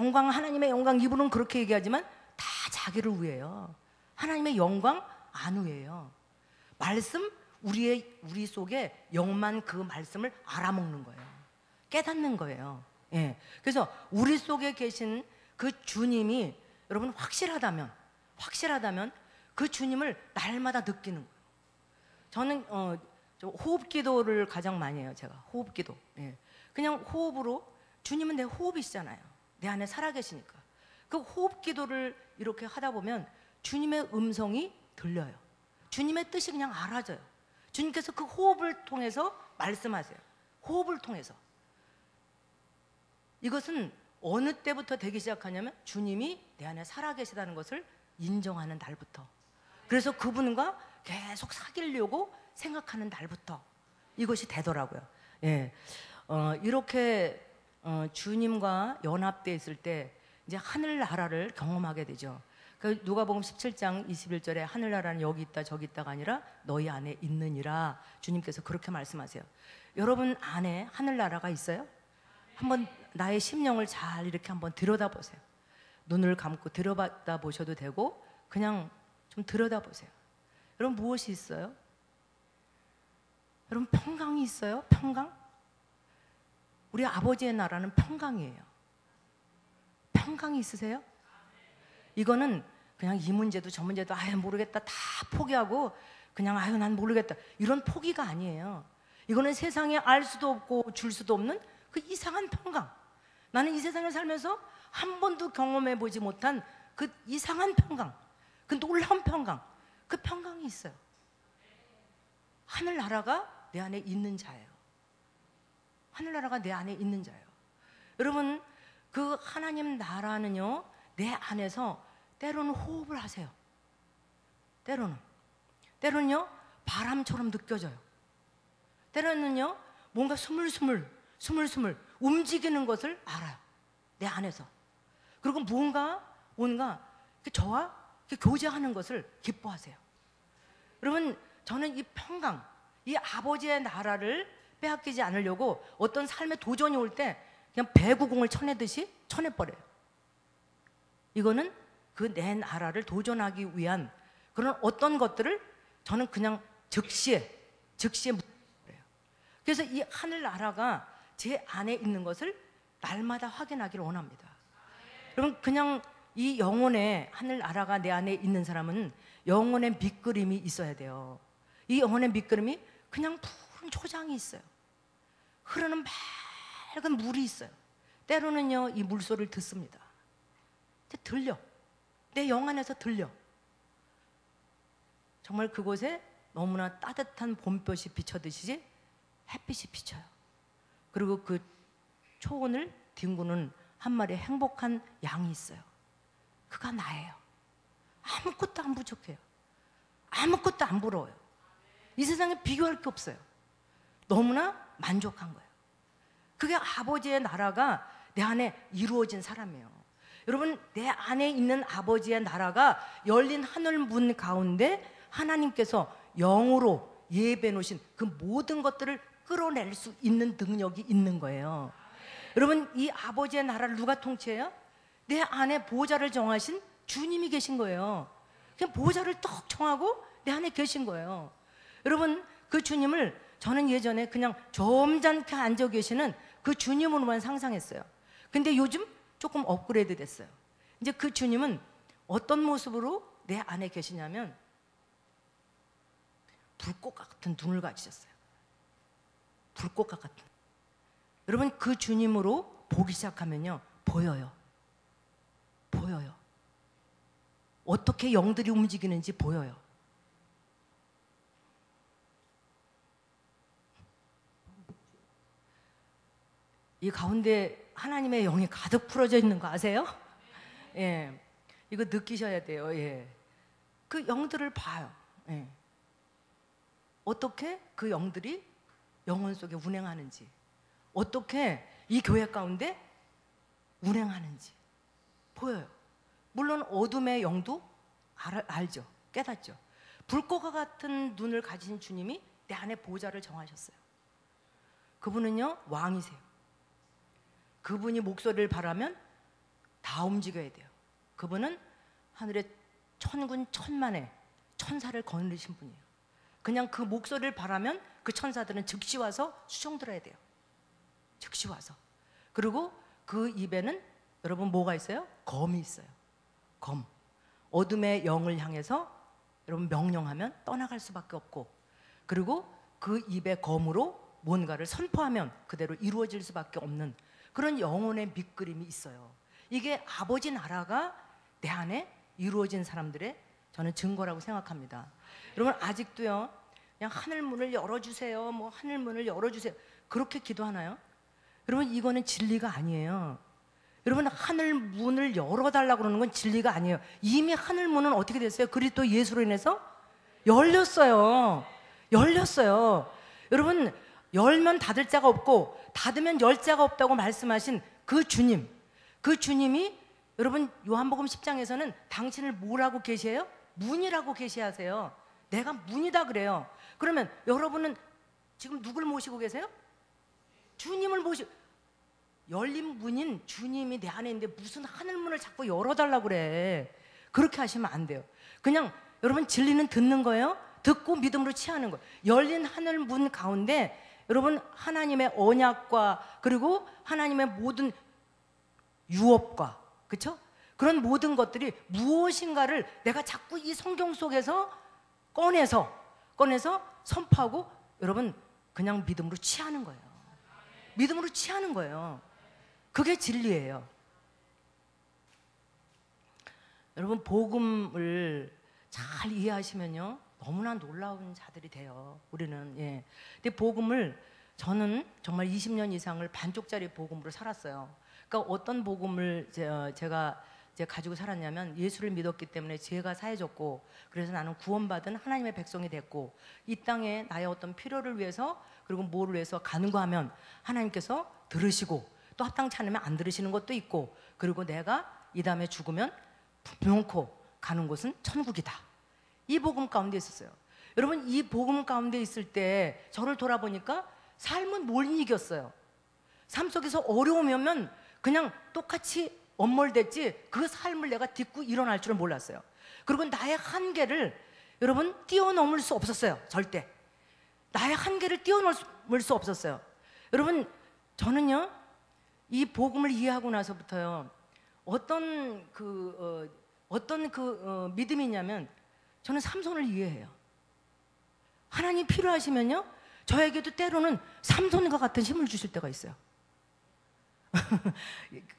영광, 이분은 그렇게 얘기하지만 다 자기를 위해요. 하나님의 영광 안 위해요. 말씀, 우리 속에 영만 그 말씀을 알아먹는 거예요. 깨닫는 거예요. 예. 그래서 우리 속에 계신 그 주님이 여러분 확실하다면 그 주님을 날마다 느끼는 거예요. 저는 호흡 기도를 가장 많이 해요. 제가 호흡 기도. 예. 그냥 호흡으로, 주님은 내 호흡이시잖아요. 내 안에 살아계시니까. 그 호흡 기도를 이렇게 하다 보면 주님의 음성이 들려요. 주님의 뜻이 그냥 알아져요. 주님께서 그 호흡을 통해서 말씀하세요. 호흡을 통해서. 이것은 어느 때부터 되기 시작하냐면 주님이 내 안에 살아계시다는 것을 인정하는 날부터. 그래서 그분과 계속 사귀려고 생각하는 날부터 이것이 되더라고요. 예, 이렇게 주님과 연합되어 있을 때 이제 하늘나라를 경험하게 되죠. 그 누가복음 17장 21절에 하늘나라는 여기 있다 저기 있다가 아니라 너희 안에 있느니라, 주님께서 그렇게 말씀하세요. 여러분 안에 하늘나라가 있어요? 한번 나의 심령을 잘 이렇게 한번 들여다보세요. 눈을 감고 들여다 보셔도 되고 그냥 좀 들여다보세요. 여러분, 무엇이 있어요? 여러분, 평강이 있어요? 평강? 우리 아버지의 나라는 평강이에요. 평강이 있으세요? 이거는 그냥 이 문제도 저 문제도 아유 모르겠다 다 포기하고 그냥 아유 난 모르겠다 이런 포기가 아니에요. 이거는 세상에 알 수도 없고 줄 수도 없는 그 이상한 평강. 나는 이 세상을 살면서 한 번도 경험해 보지 못한 그 이상한 평강, 그 놀라운 평강, 그 평강이 있어요. 하늘나라가 내 안에 있는 자예요. 하늘나라가 내 안에 있는 자예요. 여러분, 그 하나님 나라는요, 내 안에서 때로는 호흡을 하세요. 때로는요 바람처럼 느껴져요. 때로는요 뭔가 스물스물 움직이는 것을 알아요. 내 안에서. 그리고 뭔가 저와 교제하는 것을 기뻐하세요. 여러분, 저는 이 평강, 이 아버지의 나라를 빼앗기지 않으려고 어떤 삶의 도전이 올 때 그냥 배구공을 쳐내듯이 쳐내버려요. 이거는 그 내 나라를 도전하기 위한 그런 어떤 것들을 저는 그냥 즉시에 묻어버려요. 그래서 이 하늘나라가 제 안에 있는 것을 날마다 확인하기를 원합니다. 여러분, 그냥 이 영혼의 하늘나라가 내 안에 있는 사람은 영혼의 밑그림이 있어야 돼요. 이 영혼의 밑그림이 그냥 푸른 초장이 있어요. 흐르는 맑은 물이 있어요. 때로는요 이 물소리를 듣습니다. 들려. 내 영 안에서 들려. 정말 그곳에 너무나 따뜻한 봄볕이 비쳐듯이 햇빛이 비쳐요. 그리고 그 초원을 뒹구는 한 마리의 행복한 양이 있어요. 그가 나예요. 아무것도 안 부족해요. 아무것도 안 부러워요. 이 세상에 비교할 게 없어요. 너무나 만족한 거예요. 그게 아버지의 나라가 내 안에 이루어진 사람이에요. 여러분, 내 안에 있는 아버지의 나라가 열린 하늘 문 가운데 하나님께서 영으로 예배해 놓으신 그 모든 것들을 끌어낼 수 있는 능력이 있는 거예요. 여러분, 이 아버지의 나라를 누가 통치해요? 내 안에 보좌를 정하신 주님이 계신 거예요. 그냥 보좌를 떡 정하고 내 안에 계신 거예요. 여러분, 그 주님을 저는 예전에 그냥 점잖게 앉아 계시는 그 주님으로만 상상했어요. 근데 요즘 조금 업그레이드 됐어요. 이제 그 주님은 어떤 모습으로 내 안에 계시냐면 불꽃 같은 눈을 가지셨어요. 불꽃 같은. 여러분, 그 주님으로 보기 시작하면요 보여요. 어떻게 영들이 움직이는지 보여요. 이 가운데 하나님의 영이 가득 풀어져 있는 거 아세요? 예, 이거 느끼셔야 돼요. 예, 그 영들을 봐요. 예. 어떻게 그 영들이 영혼 속에 운행하는지, 어떻게 이 교회 가운데 운행하는지 보여요. 물론 어둠의 영도 알죠. 깨닫죠. 불꽃과 같은 눈을 가지신 주님이 내 안에 보좌를 정하셨어요. 그분은요, 왕이세요. 그분이 목소리를 바라면 다 움직여야 돼요. 그분은 하늘의 천군 천만의 천사를 거느리신 분이에요. 그냥 그 목소리를 바라면 그 천사들은 즉시 와서 수종 들어야 돼요. 즉시 와서. 그리고 그 입에는 여러분 뭐가 있어요? 검이 있어요. 검. 어둠의 영을 향해서 여러분 명령하면 떠나갈 수밖에 없고, 그리고 그 입의 검으로 뭔가를 선포하면 그대로 이루어질 수밖에 없는 그런 영혼의 밑그림이 있어요. 이게 아버지 나라가 내 안에 이루어진 사람들의 저는 증거라고 생각합니다. 여러분 아직도요, 그냥 하늘 문을 열어주세요, 뭐 하늘 문을 열어주세요, 그렇게 기도하나요? 여러분 이거는 진리가 아니에요. 여러분 하늘 문을 열어달라고 그러는 건 진리가 아니에요. 이미 하늘 문은 어떻게 됐어요? 그리스도 예수로 인해서 열렸어요. 열렸어요. 여러분 열면 닫을 자가 없고 닫으면 열 자가 없다고 말씀하신 그 주님, 그 주님이 여러분 요한복음 10장에서는 당신을 뭐라고 계시해요? 문이라고 계시하세요. 내가 문이다 그래요. 그러면 여러분은 지금 누굴 모시고 계세요? 주님을 모시고, 열린 문인 주님이 내 안에 있는데 무슨 하늘문을 자꾸 열어달라고 그래. 그렇게 하시면 안 돼요. 그냥 여러분 진리는 듣는 거예요. 듣고 믿음으로 취하는 거예요. 열린 하늘문 가운데 여러분 하나님의 언약과 그리고 하나님의 모든 유업과, 그렇죠? 그런 모든 것들이 무엇인가를 내가 자꾸 이 성경 속에서 꺼내서 선포하고 여러분 그냥 믿음으로 취하는 거예요. 믿음으로 취하는 거예요. 그게 진리예요. 여러분 복음을 잘 이해하시면요 너무나 놀라운 자들이 돼요. 우리는. 예. 근데 복음을 저는 정말 20년 이상을 반쪽짜리 복음으로 살았어요. 그러니까 어떤 복음을 제가 이제 가지고 살았냐면, 예수를 믿었기 때문에 죄가 사해졌고, 그래서 나는 구원받은 하나님의 백성이 됐고, 이 땅에 나의 어떤 필요를 위해서 그리고 뭐를 위해서 간구하면 하나님께서 들으시고, 또 합당치 않으면 안 들으시는 것도 있고, 그리고 내가 이 다음에 죽으면 분명코 가는 곳은 천국이다. 이 복음 가운데 있었어요. 여러분 이 복음 가운데 있을 때 저를 돌아보니까 삶은 뭘 이겼어요? 삶 속에서 어려움이 오면 그냥 똑같이 엄몰됐지 그 삶을 내가 딛고 일어날 줄은 몰랐어요. 그리고 나의 한계를 여러분 뛰어넘을 수 없었어요. 절대. 나의 한계를 뛰어넘을 수 없었어요. 여러분 저는요 이 복음을 이해하고 나서부터요 어떤 믿음이 있냐면, 저는 삼손을 이해해요. 하나님 필요하시면요 저에게도 때로는 삼손과 같은 힘을 주실 때가 있어요.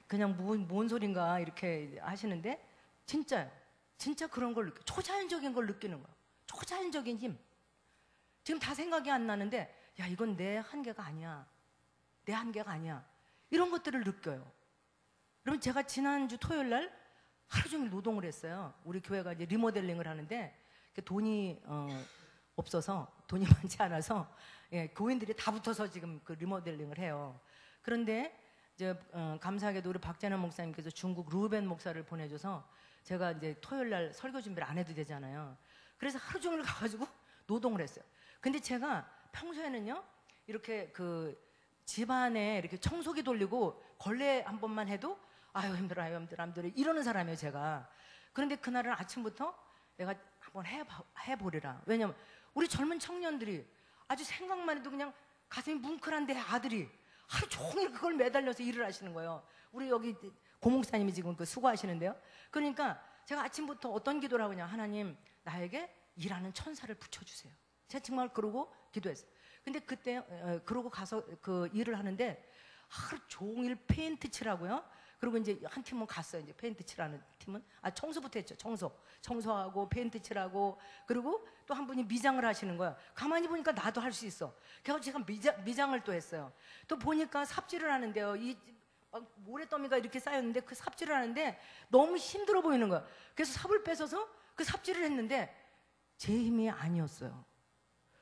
그냥 뭔 소린가 이렇게 하시는데 진짜요. 진짜 그런 걸 초자연적인 걸 느끼는 거예요. 초자연적인 힘. 지금 다 생각이 안 나는데 야 이건 내 한계가 아니야. 내 한계가 아니야. 이런 것들을 느껴요. 여러분 제가 지난주 토요일 날 하루 종일 노동을 했어요. 우리 교회가 이제 리모델링을 하는데 돈이 없어서, 돈이 많지 않아서 예, 교인들이 다 붙어서 지금 그 리모델링을 해요. 그런데 이제 감사하게도 우리 박재남 목사님께서 중국 루벤 목사를 보내줘서 제가 이제 토요일 날 설교 준비를 안 해도 되잖아요. 그래서 하루 종일 가가지고 노동을 했어요. 근데 제가 평소에는요 이렇게 그 집안에 이렇게 청소기 돌리고 걸레 한 번만 해도 아유 힘들어요 힘들어 이러는 사람이에요 제가. 그런데 그날은 아침부터 내가 한번 해보리라. 왜냐면 우리 젊은 청년들이 아주 생각만 해도 그냥 가슴이 뭉클한데 아들이 하루 종일 그걸 매달려서 일을 하시는 거예요. 우리 여기 고목사님이 지금 그 수고하시는데요. 그러니까 제가 아침부터 어떤 기도를 하고냐, 하나님 나에게 일하는 천사를 붙여주세요. 제가 정말 그러고 기도했어요. 근데 그때 그러고 가서 그 일을 하는데 하루 종일 페인트 칠하고요. 그리고 이제 한 팀은 갔어요. 이제 페인트 칠하는 팀은. 청소부터 했죠. 청소하고 페인트 칠하고, 그리고 또 한 분이 미장을 하시는 거야. 가만히 보니까 나도 할 수 있어. 그래서 제가 미장을 또 했어요. 또 보니까 삽질을 하는데요. 모래더미가 이렇게 쌓였는데 그 삽질을 하는데 너무 힘들어 보이는 거야. 그래서 삽을 뺏어서 그 삽질을 했는데 제 힘이 아니었어요.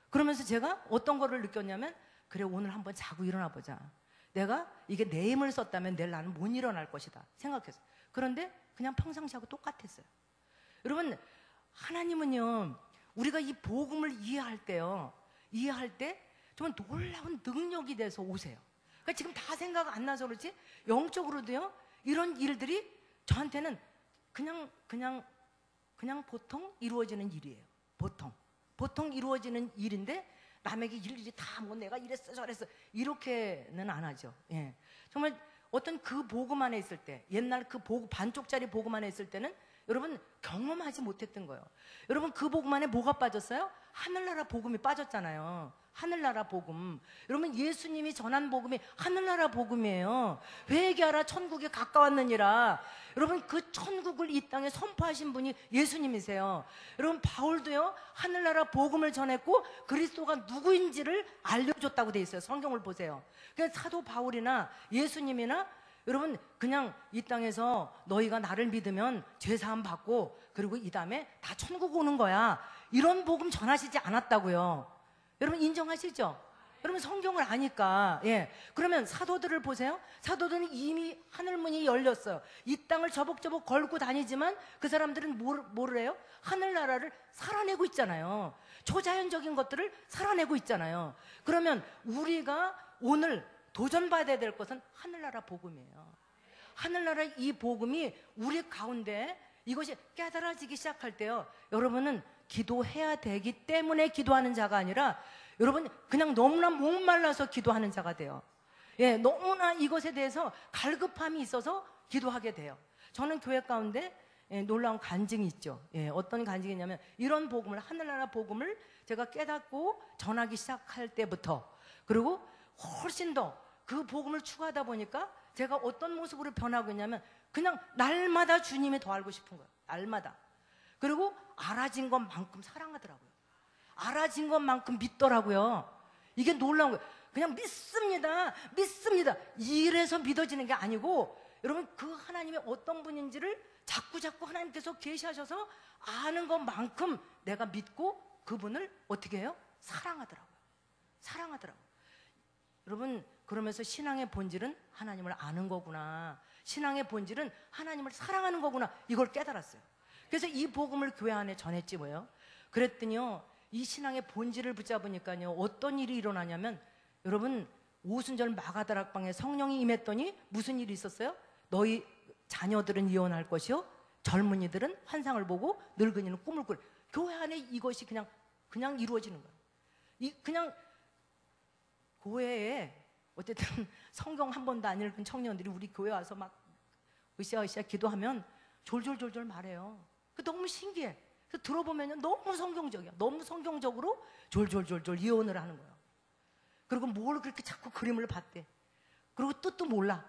그러면서 제가 어떤 거를 느꼈냐면, 그래, 오늘 한번 자고 일어나 보자. 내가 이게 내 힘을 썼다면 내일 나는 못 일어날 것이다 생각했어요. 그런데 그냥 평상시하고 똑같았어요. 여러분, 하나님은요, 우리가 이 복음을 이해할 때 정말 놀라운 능력이 돼서 오세요. 그러니까 지금 다 생각 안 나서 그렇지, 영적으로도요, 이런 일들이 저한테는 그냥 보통 이루어지는 일이에요. 보통 이루어지는 일인데, 남에게 일일이 다 뭐 내가 이랬어 저랬어 이렇게는 안 하죠. 예. 정말 어떤 그 복음 안에 있을 때, 옛날 그 반쪽짜리 복음 안에 있을 때는 여러분 경험하지 못했던 거예요. 여러분, 그 복음 안에 뭐가 빠졌어요? 하늘나라 복음이 빠졌잖아요. 하늘나라 복음. 여러분, 예수님이 전한 복음이 하늘나라 복음이에요. 회개하라, 천국에 가까웠느니라. 여러분, 그 천국을 이 땅에 선포하신 분이 예수님이세요. 여러분, 바울도요, 하늘나라 복음을 전했고 그리스도가 누구인지를 알려줬다고 돼 있어요. 성경을 보세요. 그냥 사도 바울이나 예수님이나 여러분, 그냥 이 땅에서 너희가 나를 믿으면 죄사함 받고 그리고 이 다음에 다 천국 오는 거야, 이런 복음 전하시지 않았다고요. 여러분, 인정하시죠? 여러분, 성경을 아니까. 예. 그러면 사도들을 보세요. 사도들은 이미 하늘문이 열렸어요. 이 땅을 저벅저벅 걸고 다니지만 그 사람들은 뭐를 해요? 하늘나라를 살아내고 있잖아요. 초자연적인 것들을 살아내고 있잖아요. 그러면 우리가 오늘 도전받아야 될 것은 하늘나라 복음이에요. 하늘나라 이 복음이 우리 가운데 이것이 깨달아지기 시작할 때요, 여러분은 기도해야 되기 때문에 기도하는 자가 아니라 여러분 그냥 너무나 목말라서 기도하는 자가 돼요. 예, 너무나 이것에 대해서 갈급함이 있어서 기도하게 돼요. 저는 교회 가운데 놀라운 간증이 있죠. 예, 어떤 간증이냐면, 이런 복음을, 하늘나라 복음을 제가 깨닫고 전하기 시작할 때부터, 그리고 훨씬 더 그 복음을 추구하다 보니까 제가 어떤 모습으로 변하고 있냐면, 그냥 날마다 주님이 더 알고 싶은 거예요. 날마다. 그리고 알아진 것만큼 사랑하더라고요. 알아진 것만큼 믿더라고요. 이게 놀라운 거예요. 그냥 믿습니다. 이래서 믿어지는 게 아니고, 여러분, 그 하나님이 어떤 분인지를 자꾸 하나님께서 계시하셔서 아는 것만큼 내가 믿고 그분을 어떻게 해요? 사랑하더라고요. 여러분, 그러면서 신앙의 본질은 하나님을 아는 거구나, 신앙의 본질은 하나님을 사랑하는 거구나, 이걸 깨달았어요. 그래서 이 복음을 교회 안에 전했지 뭐예요. 그랬더니요, 이 신앙의 본질을 붙잡으니까요, 어떤 일이 일어나냐면, 여러분, 오순절 마가다락방에 성령이 임했더니 무슨 일이 있었어요? 너희 자녀들은 이혼할 것이요, 젊은이들은 환상을 보고 늙은이는 꿈을 꿀. 교회 안에 이것이 그냥 이루어지는 거예요. 그냥 교회에 어쨌든 성경 한 번도 안 읽은 청년들이 우리 교회 와서 막 으쌰으쌰 기도하면 졸졸 말해요. 너무 신기해. 그래서 들어보면 너무 성경적이야. 너무 성경적으로 졸졸 이혼을 하는 거예요. 그리고 뭘 그렇게 자꾸 그림을 봤대. 그리고 뜻도 몰라.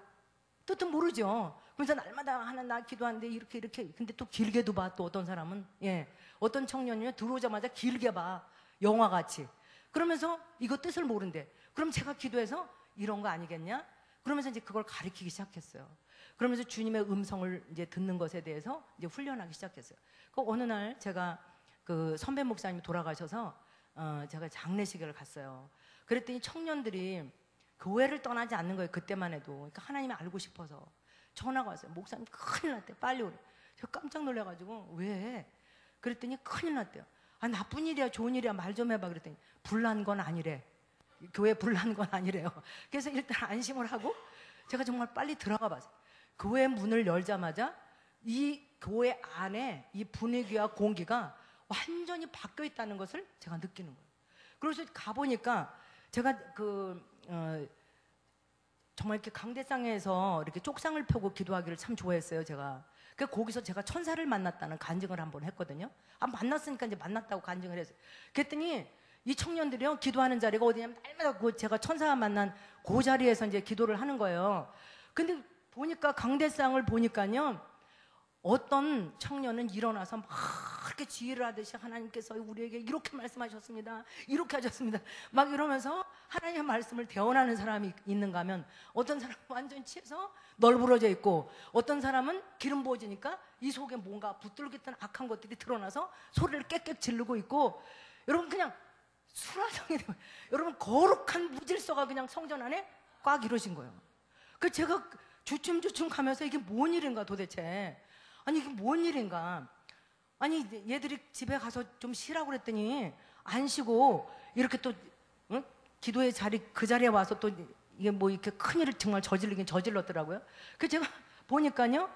뜻도 모르죠. 그래서 날마다 하나 기도하는데 이렇게 근데 또 길게도 봐. 또 어떤 사람은, 예, 어떤 청년이요, 들어오자마자 길게 봐, 영화같이. 그러면서 이거 뜻을 모른대. 그럼 제가 기도해서 이런 거 아니겠냐? 그러면서 이제 그걸 가르치기 시작했어요. 그러면서 주님의 음성을 이제 듣는 것에 대해서 이제 훈련하기 시작했어요. 그 어느 날 제가 그 선배 목사님이 돌아가셔서 제가 장례식을 갔어요. 그랬더니 청년들이 교회를 떠나지 않는 거예요. 그때만 해도. 그러니까 하나님을 알고 싶어서 전화가 왔어요. 목사님 큰일 났대, 빨리 오래. 제가 깜짝 놀라가지고, 왜? 그랬더니 큰일 났대요. 나쁜 일이야 좋은 일이야 말 좀 해봐. 그랬더니 불난 건 아니래. 교회 불난 건 아니래요. 그래서 일단 안심을 하고 제가 정말 빨리 들어가 봤어요. 교회 문을 열자마자 이 교회 안에 이 분위기와 공기가 완전히 바뀌어 있다는 것을 제가 느끼는 거예요. 그래서 가보니까 제가 정말 이렇게 강대상에서 이렇게 쪽상을 펴고 기도하기를 참 좋아했어요, 제가. 그래서 거기서 제가 천사를 만났다는 간증을 한번 했거든요. 만났으니까 이제 만났다고 간증을 했어요. 그랬더니 이 청년들이요, 기도하는 자리가 어디냐면 날마다 제가 천사가 만난 그 자리에서 이제 기도를 하는 거예요. 근데 보니까 강대상을 보니까요, 어떤 청년은 일어나서 막 이렇게 지휘를 하듯이 하나님께서 우리에게 이렇게 말씀하셨습니다, 이렇게 하셨습니다, 막 이러면서 하나님의 말씀을 대언하는 사람이 있는가 하면, 어떤 사람은 완전 취해서 널브러져 있고, 어떤 사람은 기름 부어지니까 이 속에 뭔가 붙들겠다는 악한 것들이 드러나서 소리를 깨끗 지르고 있고, 여러분 그냥 수라성이 되면, 여러분 거룩한 무질서가 그냥 성전 안에 꽉 이루어진 거예요. 그 제가 주춤주춤 가면서 이게 뭔 일인가 도대체, 아니 이게 뭔 일인가, 아니 얘들이 집에 가서 좀 쉬라고 그랬더니 안 쉬고 이렇게 또 응? 기도의 자리 그 자리에 와서 또 이게 뭐 이렇게 큰일을 정말 저질르긴 저질렀더라고요. 그 제가 보니까요,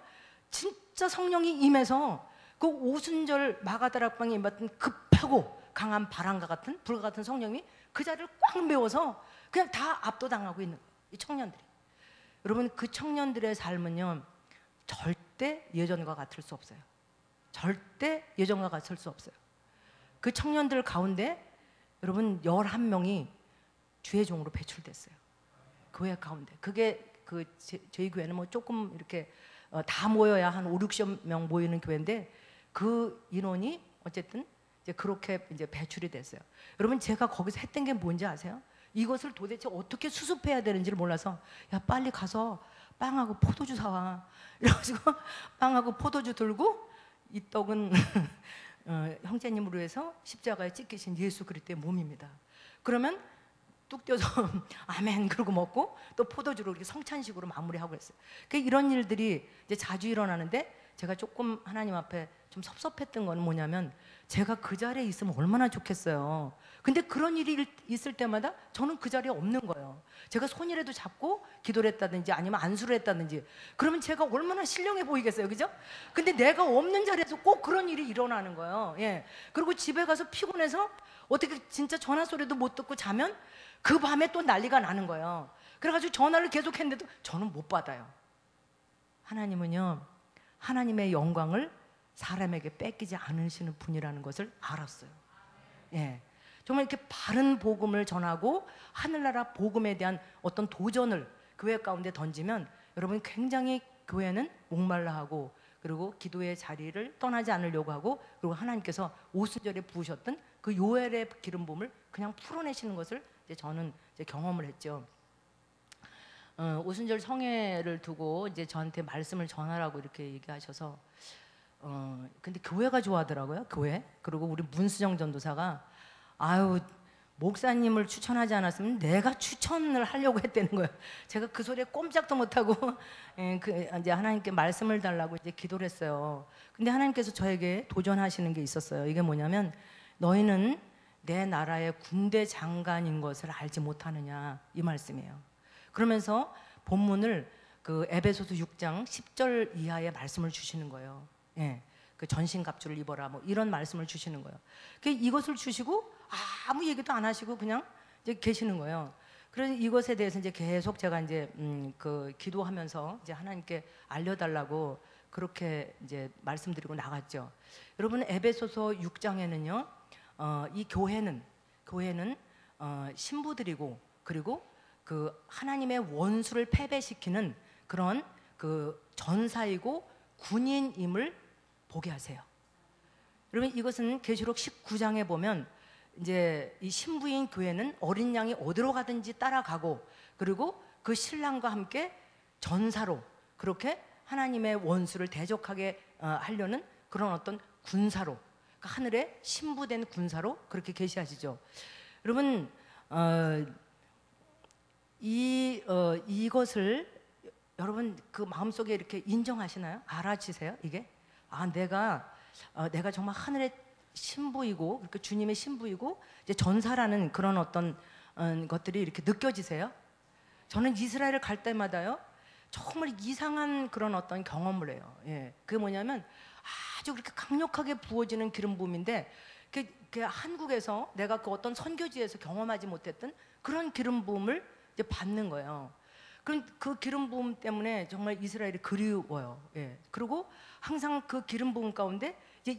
진짜 성령이 임해서 그 오순절 마가다락방에 임했던 급하고 강한 바람과 같은 불과 같은 성령이 그 자리를 꽉 메워서 그냥 다 압도당하고 있는 이 청년들이. 여러분 그 청년들의 삶은요, 절대 예전과 같을 수 없어요. 절대 예전과 같을 수 없어요. 그 청년들 가운데 여러분 11명이 주의 종으로 배출됐어요. 교회 가운데. 그게 저희 교회는 뭐 조금 이렇게 다 모여야 한 5, 60명 모이는 교회인데, 그 인원이 어쨌든 이제 그렇게 이제 배출이 됐어요. 여러분 제가 거기서 했던 게 뭔지 아세요? 이것을 도대체 어떻게 수습해야 되는지를 몰라서, 야 빨리 가서 빵하고 포도주 사와. 이래가지고 빵하고 포도주 들고, 이 떡은 형제님으로 해서 십자가에 찍히신 예수 그리스도의 몸입니다. 그러면 뚝 떼어서 아멘 그러고 먹고, 또 포도주로 이렇게 성찬식으로 마무리하고 했어요. 그러니까 이런 일들이 이제 자주 일어나는데, 제가 조금 하나님 앞에 좀 섭섭했던 건 뭐냐면, 제가 그 자리에 있으면 얼마나 좋겠어요. 근데 그런 일이 있을 때마다 저는 그 자리에 없는 거예요. 제가 손이라도 잡고 기도를 했다든지 아니면 안수를 했다든지, 그러면 제가 얼마나 신령해 보이겠어요, 그죠? 근데 내가 없는 자리에서 꼭 그런 일이 일어나는 거예요. 예. 그리고 집에 가서 피곤해서 어떻게 진짜 전화 소리도 못 듣고 자면 그 밤에 또 난리가 나는 거예요. 그래가지고 전화를 계속 했는데도 저는 못 받아요. 하나님은요, 하나님의 영광을 사람에게 뺏기지 않으시는 분이라는 것을 알았어요. 예. 정말 이렇게 바른 복음을 전하고 하늘나라 복음에 대한 어떤 도전을 교회 가운데 던지면, 여러분 굉장히 교회는 목말라하고, 그리고 기도의 자리를 떠나지 않으려고 하고, 그리고 하나님께서 오순절에 부으셨던 그 요엘의 기름 부음을 그냥 풀어내시는 것을 이제 저는 이제 경험을 했죠. 오순절 성회를 두고 이제 저한테 말씀을 전하라고 이렇게 얘기하셔서, 근데 교회가 좋아하더라고요, 교회. 그리고 우리 문수정 전도사가, 아유 목사님을 추천하지 않았으면 내가 추천을 하려고 했다는 거예요. 제가 그 소리에 꼼짝도 못하고 이제 하나님께 말씀을 달라고 이제 기도를 했어요. 근데 하나님께서 저에게 도전하시는 게 있었어요. 이게 뭐냐면, 너희는 내 나라의 군대 장관인 것을 알지 못하느냐, 이 말씀이에요. 그러면서 본문을 그 에베소서 6장 10절 이하의 말씀을 주시는 거예요. 예, 그 전신갑주를 입어라, 뭐 이런 말씀을 주시는 거예요. 이것을 주시고 아무 얘기도 안 하시고 그냥 이제 계시는 거예요. 그래서 이것에 대해서 이제 계속 제가 이제 그 기도하면서 이제 하나님께 알려달라고 그렇게 이제 말씀드리고 나갔죠. 여러분 에베소서 6장에는요, 이 교회는 신부들이고, 그리고 그 하나님의 원수를 패배시키는 그런 그 전사이고 군인임을 보게 하세요. 여러분 이것은 계시록 19장에 보면, 이제 이 신부인 교회는 어린 양이 어디로 가든지 따라가고, 그리고 그 신랑과 함께 전사로 그렇게 하나님의 원수를 대적하게 하려는 그런 어떤 군사로, 그러니까 하늘의 신부된 군사로 그렇게 계시하시죠. 여러분 이것을 여러분 그 마음속에 이렇게 인정하시나요? 알아지세요? 이게 내가 정말 하늘의 신부이고, 그러니까 주님의 신부이고 이제 전사라는 그런 어떤 것들이 이렇게 느껴지세요? 저는 이스라엘을 갈 때마다요, 정말 이상한 그런 어떤 경험을 해요. 예, 그게 뭐냐면 아주 그렇게 강력하게 부어지는 기름 부음인데, 그 한국에서 내가 그 어떤 선교지에서 경험하지 못했던 그런 기름 부음을 이제 받는 거예요. 그럼 그 기름 부음 때문에 정말 이스라엘이 그리워요. 예. 그리고 항상 그 기름 부음 가운데 이제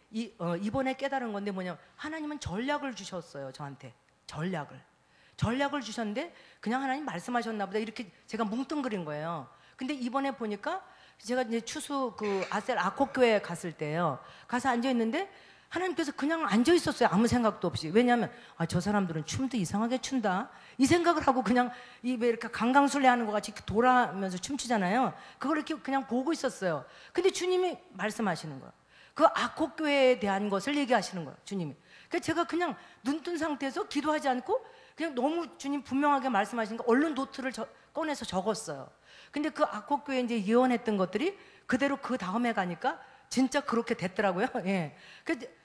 이번에 깨달은 건데 뭐냐면, 하나님은 전략을 주셨어요. 저한테 전략을 주셨는데, 그냥 하나님 말씀하셨나 보다 이렇게 제가 뭉뚱그린 거예요. 근데 이번에 보니까 제가 이제 추수 그 아셀 아콕교회 갔을 때요. 가서 앉아 있는데 하나님께서 그냥 앉아 있었어요. 아무 생각도 없이. 왜냐하면 저 사람들은 춤도 이상하게 춘다. 이 생각을 하고 그냥 왜 이렇게 강강술래 하는 것 같이 돌아면서 춤추잖아요. 그걸 이렇게 그냥 보고 있었어요. 근데 주님이 말씀하시는 거예요. 그 아콕교회에 대한 것을 얘기하시는 거예요. 주님이. 그러니까 제가 그냥 눈뜬 상태에서 기도하지 않고 그냥 너무 주님 분명하게 말씀하시니까 얼른 노트를 꺼내서 적었어요. 근데 그 아콕교회 이제 예언했던 것들이 그대로 그 다음에 가니까 진짜 그렇게 됐더라고요. 예.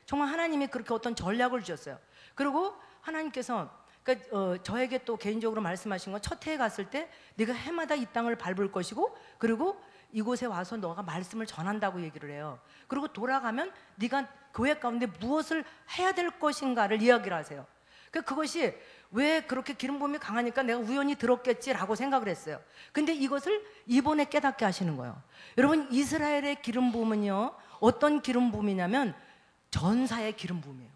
정말 하나님이 그렇게 어떤 전략을 주셨어요. 그리고 하나님께서 저에게 또 개인적으로 말씀하신 건 첫 해에 갔을 때 네가 해마다 이 땅을 밟을 것이고 그리고 이곳에 와서 너가 말씀을 전한다고 얘기를 해요. 그리고 돌아가면 네가 교회 가운데 무엇을 해야 될 것인가를 이야기를 하세요. 그것이 왜 그렇게 기름 부음이 강하니까 내가 우연히 들었겠지라고 생각을 했어요. 근데 이것을 이번에 깨닫게 하시는 거예요. 여러분, 이스라엘의 기름 부음은요, 어떤 기름 부음이냐면 전사의 기름 부음이에요.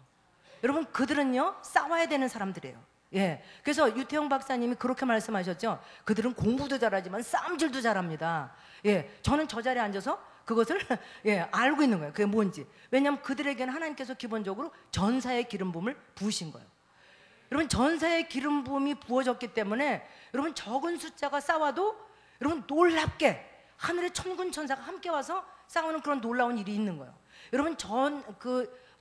여러분, 그들은요 싸워야 되는 사람들이에요. 예, 그래서 유태영 박사님이 그렇게 말씀하셨죠. 그들은 공부도 잘하지만 싸움질도 잘합니다. 예, 저는 저 자리에 앉아서 그것을 알고 있는 거예요. 그게 뭔지. 왜냐하면 그들에게는 하나님께서 기본적으로 전사의 기름 부음을 부으신 거예요. 여러분, 전사의 기름 부음이 부어졌기 때문에 여러분 적은 숫자가 싸워도 여러분 놀랍게 하늘의 천군 천사가 함께 와서 싸우는 그런 놀라운 일이 있는 거예요. 여러분,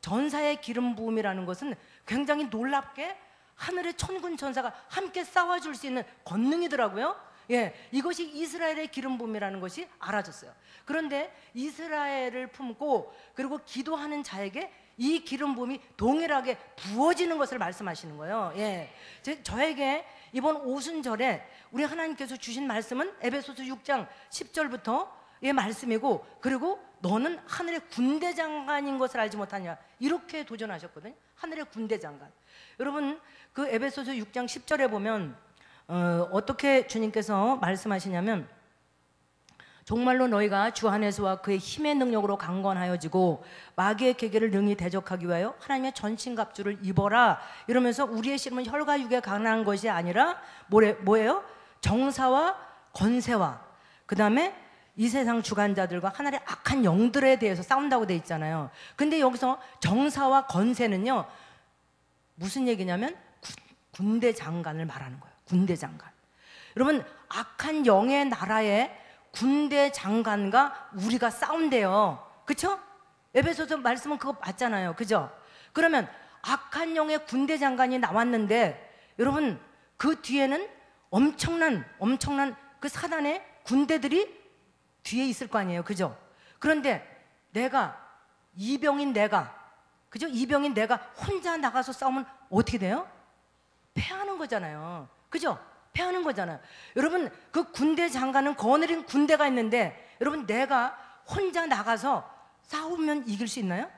전사의 기름 부음이라는 것은 굉장히 놀랍게 하늘의 천군 천사가 함께 싸워줄 수 있는 권능이더라고요. 예, 이것이 이스라엘의 기름 부음이라는 것이 알아졌어요. 그런데 이스라엘을 품고 그리고 기도하는 자에게 이 기름 부음이 동일하게 부어지는 것을 말씀하시는 거예요. 예, 저에게 이번 오순절에 우리 하나님께서 주신 말씀은 에베소서 6장 10절부터의 말씀이고, 그리고 너는 하늘의 군대 장관인 것을 알지 못하냐, 이렇게 도전하셨거든요. 하늘의 군대 장관. 여러분, 그 에베소서 6장 10절에 보면 어떻게 주님께서 말씀하시냐면, 정말로 너희가 주 안에서와 그의 힘의 능력으로 강건하여지고 마귀의 계계를 능히 대적하기 위하여 하나님의 전신갑주를 입어라, 이러면서 우리의 씨름은 혈과 육에 강한 것이 아니라 뭐예요? 정사와 권세와 그 다음에 이 세상 주관자들과 하늘의 악한 영들에 대해서 싸운다고 돼 있잖아요. 근데 여기서 정사와 권세는요 무슨 얘기냐면 군대 장관을 말하는 거예요. 군대 장관. 여러분, 악한 영의 나라에 군대 장관과 우리가 싸운대요. 그쵸? 에베소서 말씀은 그거 맞잖아요. 그죠? 그러면 악한 영의 군대 장관이 나왔는데 여러분, 그 뒤에는 엄청난 그 사단의 군대들이 뒤에 있을 거 아니에요. 그죠? 그런데 이병인 내가 혼자 나가서 싸우면 어떻게 돼요? 패하는 거잖아요. 그죠? 패하는 거잖아요. 여러분, 그 군대 장관은 거느린 군대가 있는데 여러분, 내가 혼자 나가서 싸우면 이길 수 있나요?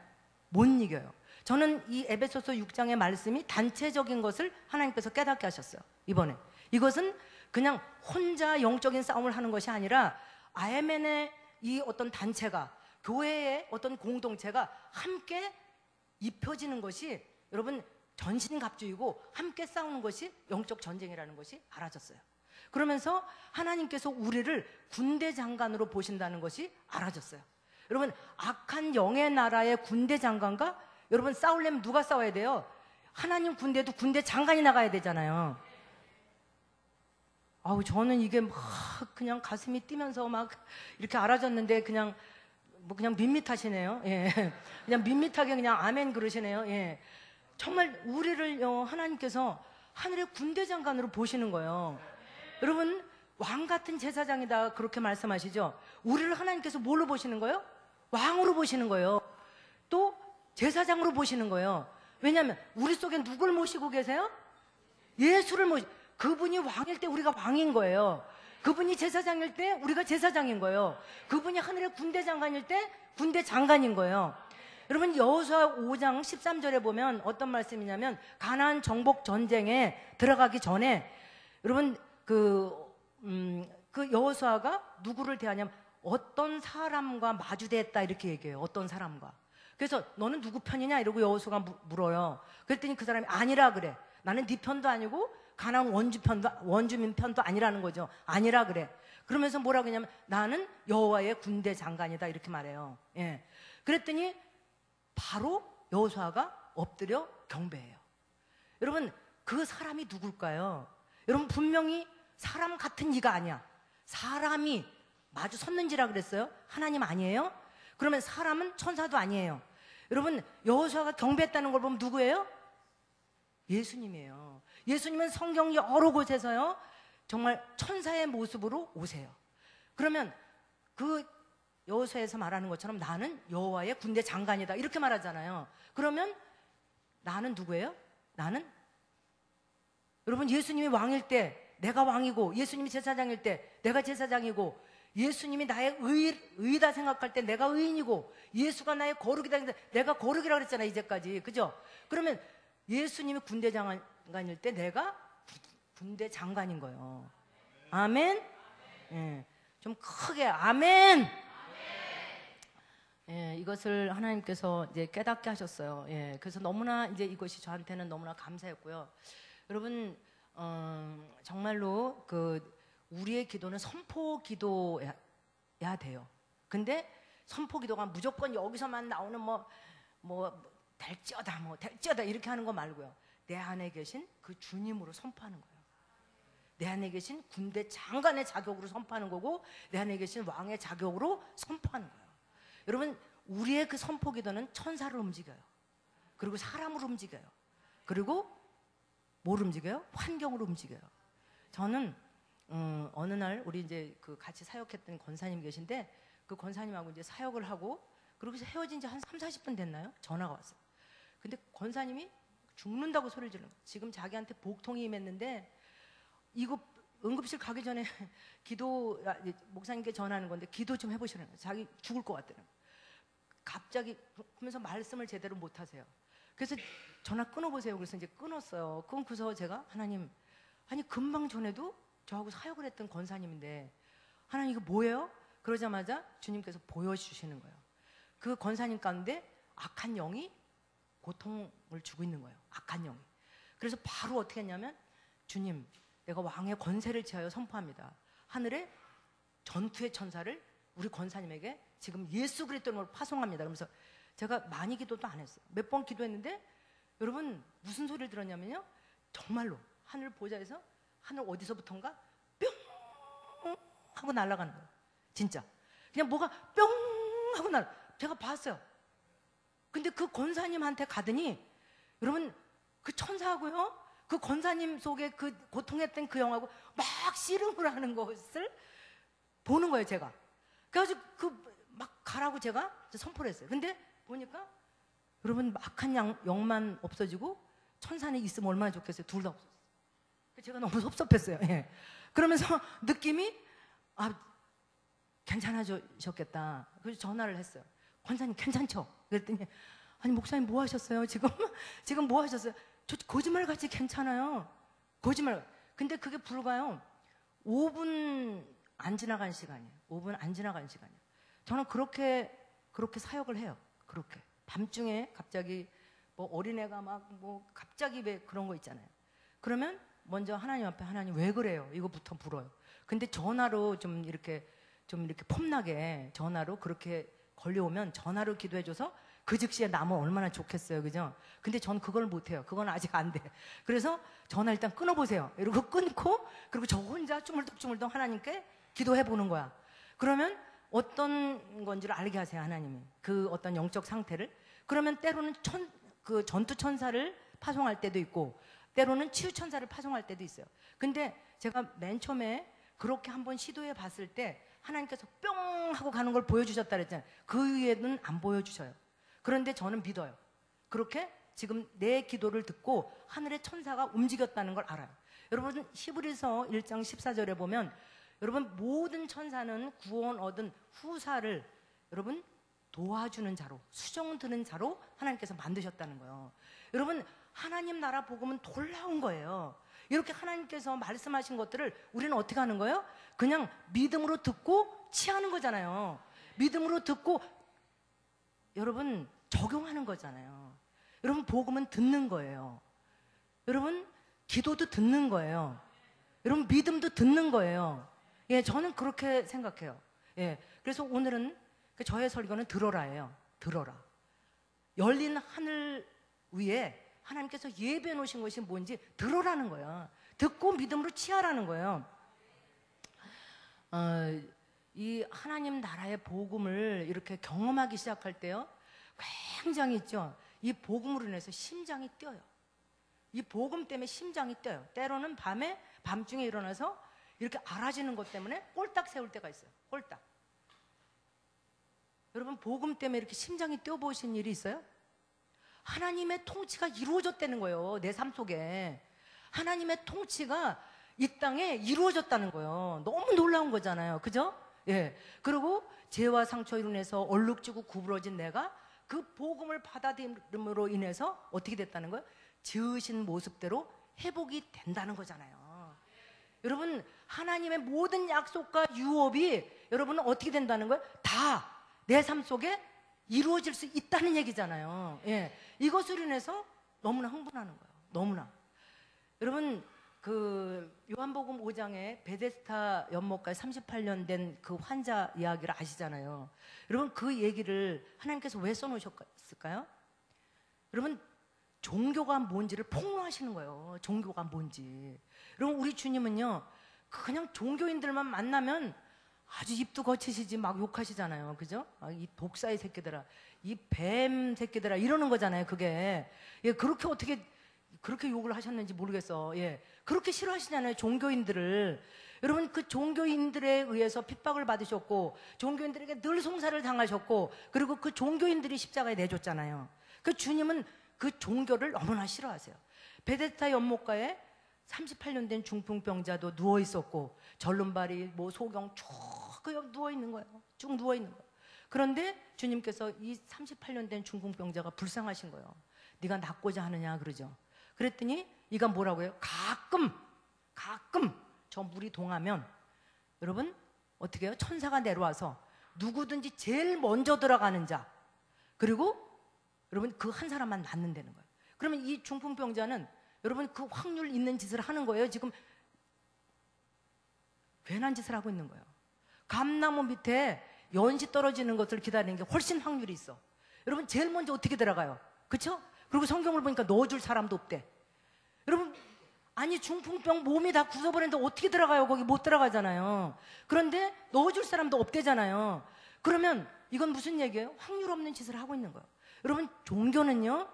못 이겨요. 저는 이 에베소서 6장의 말씀이 단체적인 것을 하나님께서 깨닫게 하셨어요. 이번에 이것은 그냥 혼자 영적인 싸움을 하는 것이 아니라 아멘의 이 어떤 단체가, 교회의 어떤 공동체가 함께 입혀지는 것이 여러분 전신갑주이고 함께 싸우는 것이 영적 전쟁이라는 것이 알아졌어요. 그러면서 하나님께서 우리를 군대 장관으로 보신다는 것이 알아졌어요. 여러분, 악한 영의 나라의 군대 장관과 여러분 싸우려면 누가 싸워야 돼요? 하나님 군대도 군대 장관이 나가야 되잖아요. 저는 이게 막 그냥 가슴이 뛰면서 막 이렇게 알아졌는데 그냥 밋밋하시네요. 예. 그냥 밋밋하게 그냥 아멘 그러시네요. 예. 정말 우리를 하나님께서 하늘의 군대 장관으로 보시는 거예요. 여러분, 왕 같은 제사장이다 그렇게 말씀하시죠. 우리를 하나님께서 뭘로 보시는 거예요? 왕으로 보시는 거예요. 또 제사장으로 보시는 거예요. 왜냐하면 우리 속에 누굴 모시고 계세요? 예수를 그분이 왕일 때 우리가 왕인 거예요. 그분이 제사장일 때 우리가 제사장인 거예요. 그분이 하늘의 군대 장관일 때 군대 장관인 거예요. 여러분, 여호수아 5장 13절에 보면 어떤 말씀이냐면, 가나안 정복 전쟁에 들어가기 전에 여러분 그 여호수아가 누구를 대하냐면 어떤 사람과 마주대했다 이렇게 얘기해요. 어떤 사람과. 그래서 너는 누구 편이냐 이러고 여호수아가 물어요. 그랬더니 그 사람이 아니라 그래. 나는 네 편도 아니고 가나안 원주민 편도 아니라는 거죠. 아니라 그래. 그러면서 뭐라고 했냐면 나는 여호와의 군대 장관이다 이렇게 말해요. 예. 그랬더니 바로 여호수아가 엎드려 경배해요. 여러분 그 사람이 누굴까요? 여러분 분명히 사람 같은 이가 아니야. 사람이 마주 섰는지라 그랬어요? 하나님 아니에요? 그러면 사람은 천사도 아니에요. 여러분 여호수아가 경배했다는 걸 보면 누구예요? 예수님이에요. 예수님은 성경 여러 곳에서요 정말 천사의 모습으로 오세요. 그러면 그 여호수아에서 말하는 것처럼 나는 여호와의 군대 장관이다 이렇게 말하잖아요. 그러면 나는 누구예요? 나는 여러분 예수님이 왕일 때 내가 왕이고, 예수님이 제사장일 때 내가 제사장이고, 예수님이 나의 의다 생각할 때 내가 의인이고, 예수가 나의 거룩이다 생각할 때 내가 거룩이라고 그랬잖아요 이제까지. 그죠? 그러면 예수님이 군대 장관일 때 내가 군대 장관인 거예요. 아멘? 예, 좀 크게 아멘! 예, 이것을 하나님께서 이제 깨닫게 하셨어요. 예, 그래서 너무나 이제 이것이 저한테는 너무나 감사했고요. 여러분, 정말로 우리의 기도는 선포 기도야 돼요. 근데 선포 기도가 무조건 여기서만 나오는 될지어다 이렇게 하는 거 말고요. 내 안에 계신 그 주님으로 선포하는 거예요. 내 안에 계신 군대 장관의 자격으로 선포하는 거고, 내 안에 계신 왕의 자격으로 선포하는 거예요. 여러분, 우리의 그 선포 기도는 천사를 움직여요. 그리고 사람으로 움직여요. 그리고 뭘 움직여요? 환경으로 움직여요. 저는 어느 날 우리 이제 같이 사역했던 권사님 계신데, 그 권사님하고 이제 사역을 하고 그리고 헤어진 지 한 3, 40분 됐나요? 전화가 왔어요. 근데 권사님이 죽는다고 소리를 지르는 거예요. 지금 자기한테 복통이 임했는데 이거 응급실 가기 전에 목사님께 전하는 건데 기도 좀 해보시라는 거예요. 자기 죽을 것 같다는 거예요. 갑자기 그러면서 말씀을 제대로 못 하세요. 그래서 전화 끊어보세요. 그래서 이제 끊었어요. 끊고서 제가 하나님, 아니 금방 전에도 저하고 사역을 했던 권사님인데 하나님 이거 뭐예요? 그러자마자 주님께서 보여주시는 거예요. 그 권사님 가운데 악한 영이 고통을 주고 있는 거예요. 악한 영이. 그래서 바로 어떻게 했냐면, 주님, 내가 왕의 권세를 취하여 선포합니다. 하늘에 전투의 천사를 우리 권사님에게 지금 예수 그리스도로 파송합니다. 그러면서 제가 많이 기도도 안 했어요. 몇 번 기도했는데 여러분 무슨 소리를 들었냐면요, 정말로 하늘 보좌에서 하늘 어디서부턴가 뿅 하고 날아가는 거예요. 진짜 그냥 뭐가 뿅 하고 제가 봤어요. 근데 그 권사님한테 가더니 여러분 그 천사하고요, 그 권사님 속에 그 고통했던 그 영하고 막 씨름을 하는 것을 보는 거예요. 제가 그래가지고 막 가라고 제가 선포를 했어요. 근데 보니까 여러분 악한 영만 없어지고 천사는 있으면 얼마나 좋겠어요. 둘 다 없었어요. 제가 너무 섭섭했어요. 예. 그러면서 느낌이 괜찮아졌겠다. 그래서 전화를 했어요. 권사님 괜찮죠? 그랬더니 아니 목사님 뭐 하셨어요? 지금 뭐 하셨어요? 저 거짓말같이 괜찮아요. 거짓말. 근데 그게 불과요 5분 안 지나간 시간이에요. 5분 안 지나간 시간이에요. 저는 그렇게 사역을 해요. 그렇게 밤중에 갑자기 어린애가 갑자기 왜 그런 거 있잖아요. 그러면 먼저 하나님 앞에, 하나님 왜 그래요? 이거부터 물어요. 근데 전화로 좀 이렇게 폼나게 전화로 그렇게 걸려오면 전화로 기도해줘서 그 즉시에 나면 얼마나 좋겠어요. 그죠? 근데 전 그걸 못해요. 그건 아직 안 돼. 그래서 전화 일단 끊어보세요. 이러고 끊고, 그리고 저 혼자 쭈물떡 하나님께 기도해보는 거야. 그러면 어떤 건지를 알게 하세요. 하나님이 그 어떤 영적 상태를. 그러면 때로는 그 전투 천사를 파송할 때도 있고, 때로는 치유 천사를 파송할 때도 있어요. 근데 제가 맨 처음에 그렇게 한번 시도해 봤을 때 하나님께서 뿅 하고 가는 걸 보여주셨다 그랬잖아요. 그 위에는 안 보여주셔요. 그런데 저는 믿어요. 그렇게 지금 내 기도를 듣고 하늘의 천사가 움직였다는 걸 알아요. 여러분 히브리서 1장 14절에 보면, 여러분 모든 천사는 구원 얻은 후사를 여러분 도와주는 자로, 수종 드는 자로 하나님께서 만드셨다는 거예요. 여러분 하나님 나라 복음은 놀라운 거예요. 이렇게 하나님께서 말씀하신 것들을 우리는 어떻게 하는 거예요? 그냥 믿음으로 듣고 취하는 거잖아요. 믿음으로 듣고 여러분 적용하는 거잖아요. 여러분 복음은 듣는 거예요. 여러분 기도도 듣는 거예요. 여러분 믿음도 듣는 거예요. 예, 저는 그렇게 생각해요. 예, 그래서 오늘은 저의 설교는 들어라예요. 들어라. 열린 하늘 위에 하나님께서 예배해 놓으신 것이 뭔지 들어라는 거예요. 듣고 믿음으로 취하라는 거예요. 이 하나님 나라의 복음을 이렇게 경험하기 시작할 때요, 굉장히 있죠. 이 복음으로 인해서 심장이 뛰어요. 이 복음 때문에 심장이 뛰어요. 때로는 밤중에 일어나서 이렇게 알아지는 것 때문에 꼴딱 세울 때가 있어요. 꼴딱. 여러분, 복음 때문에 이렇게 심장이 뛰어보신 일이 있어요? 하나님의 통치가 이루어졌다는 거예요. 내 삶 속에 하나님의 통치가 이 땅에 이루어졌다는 거예요. 너무 놀라운 거잖아요. 그죠? 예. 그리고 죄와 상처로 인해서 얼룩지고 구부러진 내가 그 복음을 받아들임으로 인해서 어떻게 됐다는 거예요? 지으신 모습대로 회복이 된다는 거잖아요. 여러분, 하나님의 모든 약속과 유업이 여러분은 어떻게 된다는 거예요? 다 내 삶 속에 이루어질 수 있다는 얘기잖아요. 예. 이것으로 인해서 너무나 흥분하는 거예요. 너무나. 여러분, 그 요한복음 5장에 베데스다 연못가에 38년 된 그 환자 이야기를 아시잖아요. 여러분, 그 얘기를 하나님께서 왜 써놓으셨을까요? 여러분, 종교가 뭔지를 폭로하시는 거예요. 종교가 뭔지. 여러분, 우리 주님은요, 그냥 종교인들만 만나면 아주 입도 거치시지 막 욕하시잖아요. 그죠? 이 독사의 새끼들아, 이 뱀 새끼들아, 이러는 거잖아요. 그게. 예, 그렇게 어떻게 그렇게 욕을 하셨는지 모르겠어. 예, 그렇게 싫어하시잖아요, 종교인들을. 여러분, 그 종교인들에 의해서 핍박을 받으셨고, 종교인들에게 늘 송사를 당하셨고, 그리고 그 종교인들이 십자가에 내줬잖아요. 그 주님은 그 종교를 너무나 싫어하세요. 베데스다 연못가에 38년 된 중풍병자도 누워 있었고, 절름발이 뭐 소경 쭉 그냥 누워 있는 거예요. 쭉 누워 있는 거예요. 그런데 주님께서 이 38년 된 중풍병자가 불쌍하신 거예요. 네가 낫고자 하느냐 그러죠. 그랬더니 이가 뭐라고 해요? 가끔 저 물이 동하면 여러분 어떻게 해요? 천사가 내려와서 누구든지 제일 먼저 들어가는 자, 그리고 여러분 그 한 사람만 낫는다는 거예요. 그러면 이 중풍병자는 여러분 그 확률 있는 짓을 하는 거예요. 지금 괜한 짓을 하고 있는 거예요. 감나무 밑에 연시 떨어지는 것을 기다리는 게 훨씬 확률이 있어. 여러분, 제일 먼저 어떻게 들어가요? 그렇죠? 그리고 성경을 보니까 넣어줄 사람도 없대. 여러분, 아니 중풍병 몸이 다 굳어버렸는데 어떻게 들어가요? 거기 못 들어가잖아요. 그런데 넣어줄 사람도 없대잖아요. 그러면 이건 무슨 얘기예요? 확률 없는 짓을 하고 있는 거예요. 여러분, 종교는요,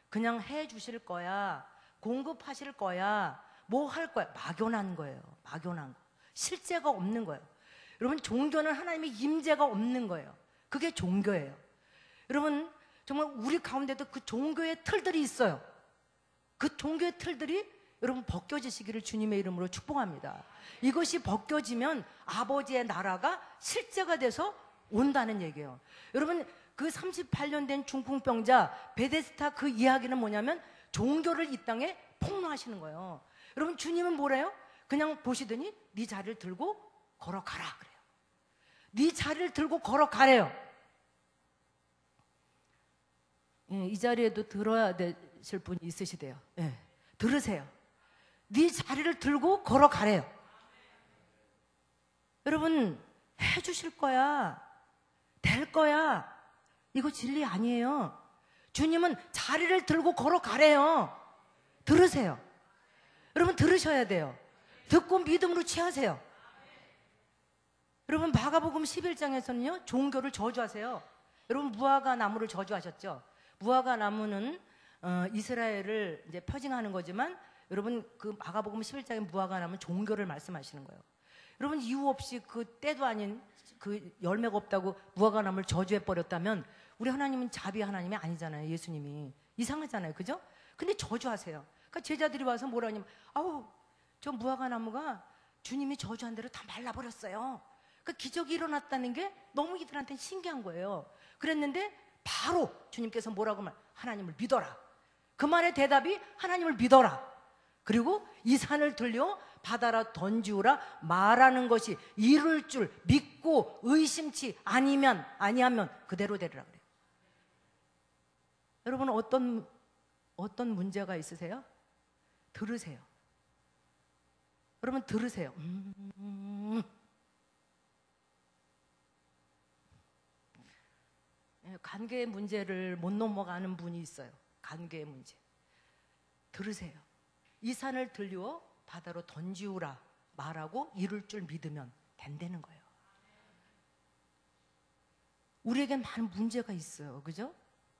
그냥 해주실 거야, 공급하실 거야, 뭐 할 거야, 막연한 거예요. 막연한 거. 실제가 없는 거예요. 여러분, 종교는 하나님의 임재가 없는 거예요. 그게 종교예요. 여러분, 정말 우리 가운데도 그 종교의 틀들이 있어요. 그 종교의 틀들이 여러분 벗겨지시기를 주님의 이름으로 축복합니다. 이것이 벗겨지면 아버지의 나라가 실제가 돼서 온다는 얘기예요. 여러분, 그 38년 된 중풍병자 베데스다 그 이야기는 뭐냐면 종교를 이 땅에 폭로하시는 거예요. 여러분, 주님은 뭐래요? 그냥 보시더니 네 자리를 들고 걸어가라 그래요. 네 자리를 들고 걸어가래요. 이 자리에도 들어야 되실 분이 있으시대요. 예, 들으세요. 네 자리를 들고 걸어가래요. 여러분, 해주실 거야, 될 거야, 이거 진리 아니에요. 주님은 자리를 들고 걸어가래요. 들으세요. 여러분, 들으셔야 돼요. 듣고 믿음으로 취하세요. 여러분, 마가복음 11장에서는요 종교를 저주하세요. 여러분, 무화과 나무를 저주하셨죠. 무화과 나무는 이스라엘을 이제 표징하는 거지만, 여러분 그 마가복음 11장의 무화과 나무는 종교를 말씀하시는 거예요. 여러분, 이유 없이 그 때도 아닌 그 열매가 없다고 무화과 나무를 저주해 버렸다면 우리 하나님은 자비 하나님이 아니잖아요. 예수님이 이상하잖아요. 그죠? 근데 저주하세요. 그러니까 제자들이 와서 뭐라 하냐면, 아우, 저 무화과 나무가 주님이 저주한 대로 다 말라버렸어요. 그 기적이 일어났다는 게 너무 이들한테는 신기한 거예요. 그랬는데 바로 주님께서 뭐라고 하나님을 믿어라. 그 말의 대답이 하나님을 믿어라. 그리고 이 산을 들려 바다라 던지우라 말하는 것이 이룰 줄 믿고 의심치 아니하면 그대로 되리라 그래요. 여러분, 어떤 문제가 있으세요? 들으세요. 여러분, 들으세요. 관계의 문제를 못 넘어가는 분이 있어요. 관계의 문제. 들으세요. 이 산을 들려 바다로 던지우라 말하고 이룰 줄 믿으면 된다는 거예요. 우리에게 많은 문제가 있어요. 그죠?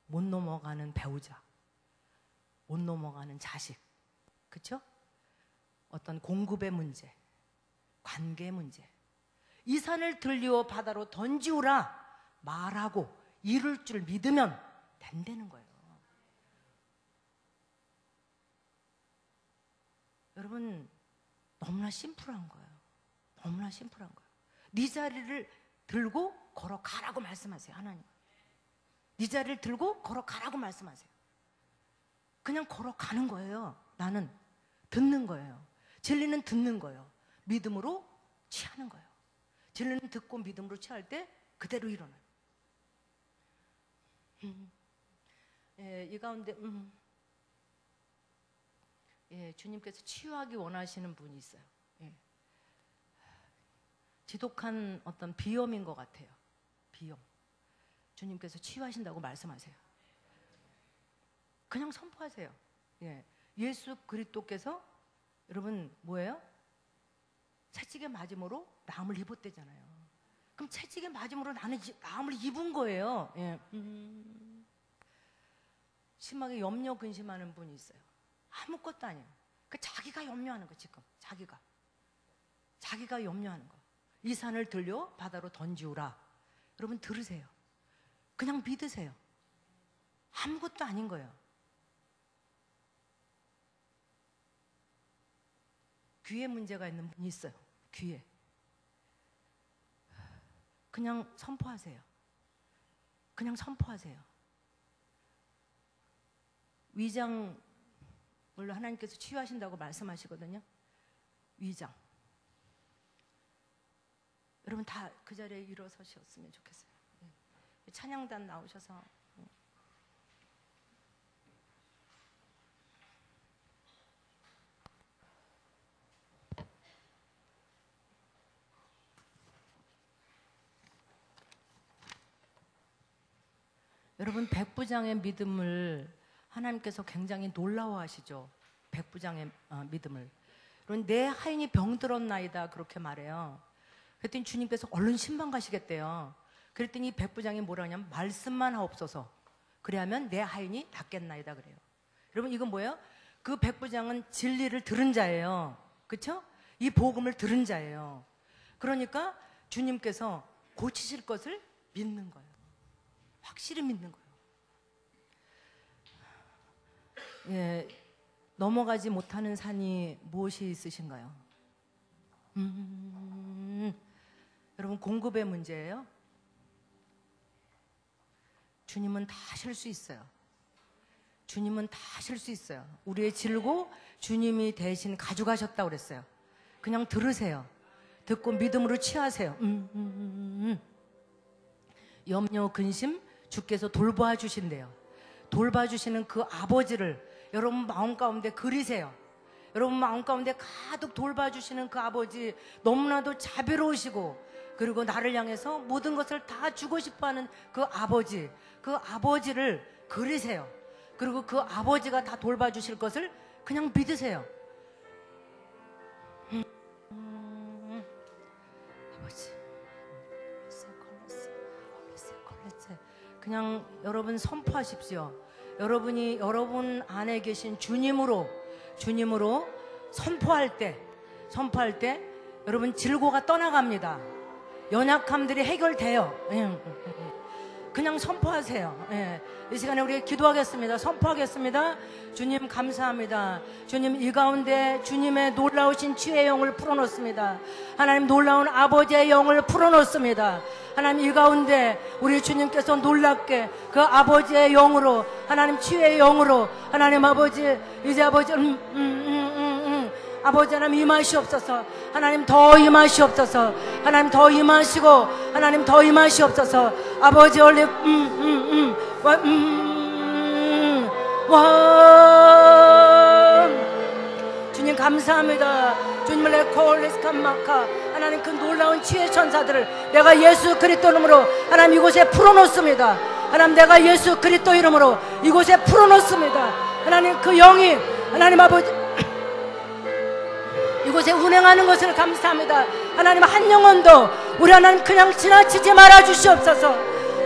못 넘어가는 배우자, 못 넘어가는 자식, 그렇죠? 어떤 공급의 문제, 관계의 문제. 이 산을 들려 바다로 던지우라 말하고 이룰 줄 믿으면 된다는 거예요. 여러분, 너무나 심플한 거예요. 너무나 심플한 거예요. 네 자리를 들고 걸어가라고 말씀하세요. 하나님, 네 자리를 들고 걸어가라고 말씀하세요. 그냥 걸어가는 거예요. 나는 듣는 거예요. 진리는 듣는 거예요. 믿음으로 취하는 거예요. 진리는 듣고 믿음으로 취할 때 그대로 일어나요. 이 가운데 주님께서 치유하기 원하시는 분이 있어요. 지독한 어떤 비염인 것 같아요. 비염. 주님께서 치유하신다고 말씀하세요. 그냥 선포하세요. 예수 그리스도께서 여러분 뭐예요? 채찍에 맞음으로 나음을 입었대잖아요. 그럼 채찍에 맞음으로 나는 나음을 입은 거예요. 심하게 염려 근심하는 분이 있어요. 아무것도 아니에요. 자기가 염려하는 거. 지금 자기가 염려하는 거. 이 산을 들려 바다로 던지우라. 여러분 들으세요. 그냥 믿으세요. 아무것도 아닌 거예요. 귀에 문제가 있는 분이 있어요. 귀에. 그냥 선포하세요. 그냥 선포하세요. 위장, 물론 하나님께서 치유하신다고 말씀하시거든요. 위장. 여러분 다 그 자리에 일어서셨으면 좋겠어요. 찬양단 나오셔서. 여러분 백부장의 믿음을 하나님께서 굉장히 놀라워하시죠. 백부장의 믿음을. 여러분 내 하인이 병들었나이다 그렇게 말해요. 그랬더니 주님께서 얼른 신방 가시겠대요. 그랬더니 백부장이 뭐라 하냐면 말씀만 하옵소서. 그래야면 내 하인이 낫겠나이다 그래요. 여러분 이건 뭐예요? 그 백부장은 진리를 들은 자예요. 그렇죠? 이 복음을 들은 자예요. 그러니까 주님께서 고치실 것을 믿는 거예요. 확실히 믿는 거예요. 넘어가지 못하는 산이 무엇이 있으신가요? 여러분 공급의 문제예요. 주님은 다 하실 수 있어요. 주님은 다 하실 수 있어요. 우리의 질고 주님이 대신 가져가셨다고 그랬어요. 그냥 들으세요. 듣고 믿음으로 취하세요. 염려 근심 주께서 돌봐 주신대요. 돌봐 주시는 그 아버지를 여러분 마음 가운데 그리세요. 여러분 마음 가운데 가득 돌봐 주시는 그 아버지, 너무나도 자비로우시고 그리고 나를 향해서 모든 것을 다 주고 싶어하는 그 아버지, 그 아버지를 그리세요. 그리고 그 아버지가 다 돌봐 주실 것을 그냥 믿으세요. 아버지, 그냥 여러분 선포하십시오. 여러분이 여러분 안에 계신 주님으로 선포할 때 여러분 질고가 떠나갑니다. 연약함들이 해결돼요. 그냥 선포하세요. 이 시간에 우리 기도하겠습니다. 선포하겠습니다. 주님 감사합니다. 주님 이 가운데 주님의 놀라우신 치유의 영을 풀어놓습니다. 하나님 놀라운 아버지의 영을 풀어놓습니다. 하나님 이 가운데 우리 주님께서 놀랍게 그 아버지의 영으로, 하나님 치유의 영으로, 하나님 아버지 이제 아버지 아버지 하나님 임하시옵소서. 하나님 더 임하시옵소서. 하나님 더 임하시고 하나님 더 임하시옵소서. 아버지 얼리 주님 감사합니다. 주님을 레콜레스칸마카 하나님 그 놀라운 치유의 천사들을 내가 예수 그리스도 이름으로 하나님 이곳에 풀어놓습니다. 하나님 내가 예수 그리스도 이름으로 이곳에 풀어놓습니다. 하나님 그 영이 하나님 아버지 이곳에 운행하는 것을 감사합니다. 하나님 한 영혼도 우리 하나님 그냥 지나치지 말아 주시옵소서.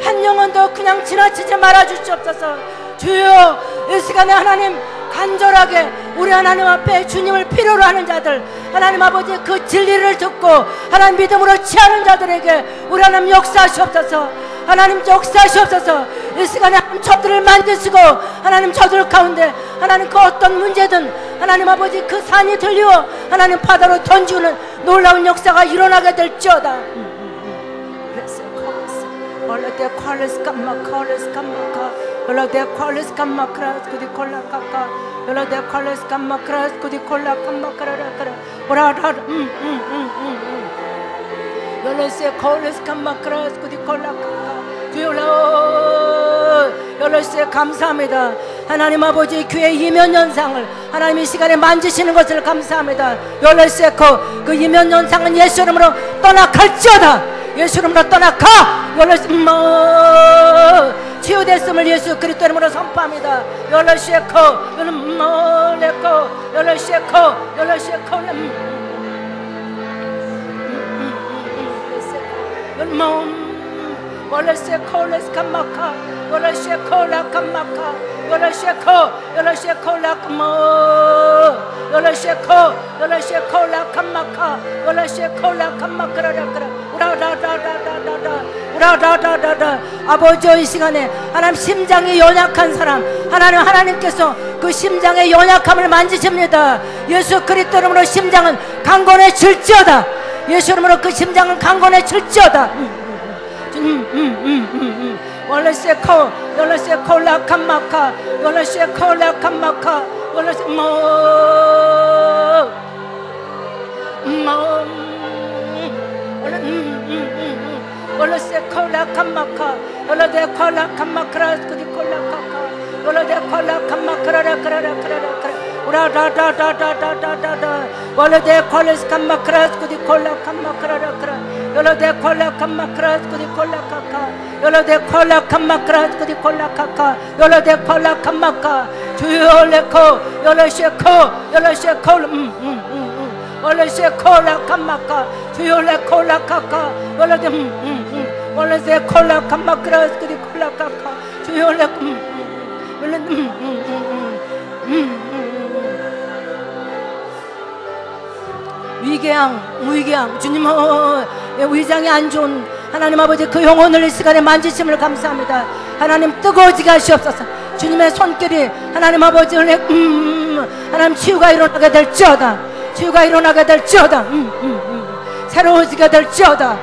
한 영혼도 그냥 지나치지 말아 주시옵소서. 주여 이 시간에 하나님 간절하게 우리 하나님 앞에 주님을 필요로 하는 자들 하나님 아버지 그 진리를 듣고 하나님 믿음으로 취하는 자들에게 우리 하나님 역사하시옵소서. 하나님 역사하시옵소서. 이 시간에 하나님 저들을 만드시고 하나님 저들 가운데 하나님 그 어떤 문제든 하나님 아버지 그 산이 들리어 하나님 바다로 던지는 놀라운 역사가 일어나게 될지어다. 올라대 콜레스 감마 콜레스 감마카 올라대 콜레스 감마 크라스 구디 콜라 카카 올라대 콜레스 감마 크라스 구디 콜라 감마 크라라카라 오라라 올라세 콜레스 감마 크라스 구디 콜라 카카 주여라 올라세 감사합니다. 하나님 아버지 교회 이면 현상을 하나님 이 시간에 만지시는 것을 감사합니다. 올라세 그 이면 현상은 예수 이름으로 떠나갈지어다. 예수 이름으로 떠나가! 치유됐음을 예수 그리스도 이름으로 선포합니다. 열라시에코 열라시에코 열라시에코 열라시에코 열라시에코 레스카마카 열라시에코 라카마카 열라시에코 열라시에코 라카마 열라시에코 열라시에코 라카마카 열라시에코 라카마카라라카라 우라다다다다다 아버지 이 시간에 하나님 심장이 연약한 사람 하나님께서 그 심장의 연약함을 만지십니다. 예수 그리스도 이름으로 심장은 강건해질지어다. 예수 이름으로 그 심장은 강건해질지어다. 월레세코 열레세코 라칸마카 열레세코 라칸마카 올라세코 라칸마카 올라데코 라칸마크라스 구디 콜라카카 올라데코 라칸마크라라카라라카라라카라 우라다다다다다다다 올라데코 라칸마크라스 구디 콜라칸마크라라카라 올라데코 라칸마크라스 구디 콜라카카 올라데코 라칸마크라스 구디 콜라카카 올라데코 라칸마카 주요레코 열레세코 열레세코 올라세 콜라 캄마카 주요레 콜라 카카 올라데 올라세 콜라 캄마크라스 그리 콜라 카카 주요레 올라 위궤양 주님 위장이 안 좋은 하나님 아버지 그 영혼을 이 시간에 만지심을 감사합니다. 하나님 뜨거워지게 하시옵소서. 주님의 손길이 하나님 아버지 하나님 치유가 일어나게 될지어다. 치유가 일어나게 될지어다. 새로워지게 될지어다.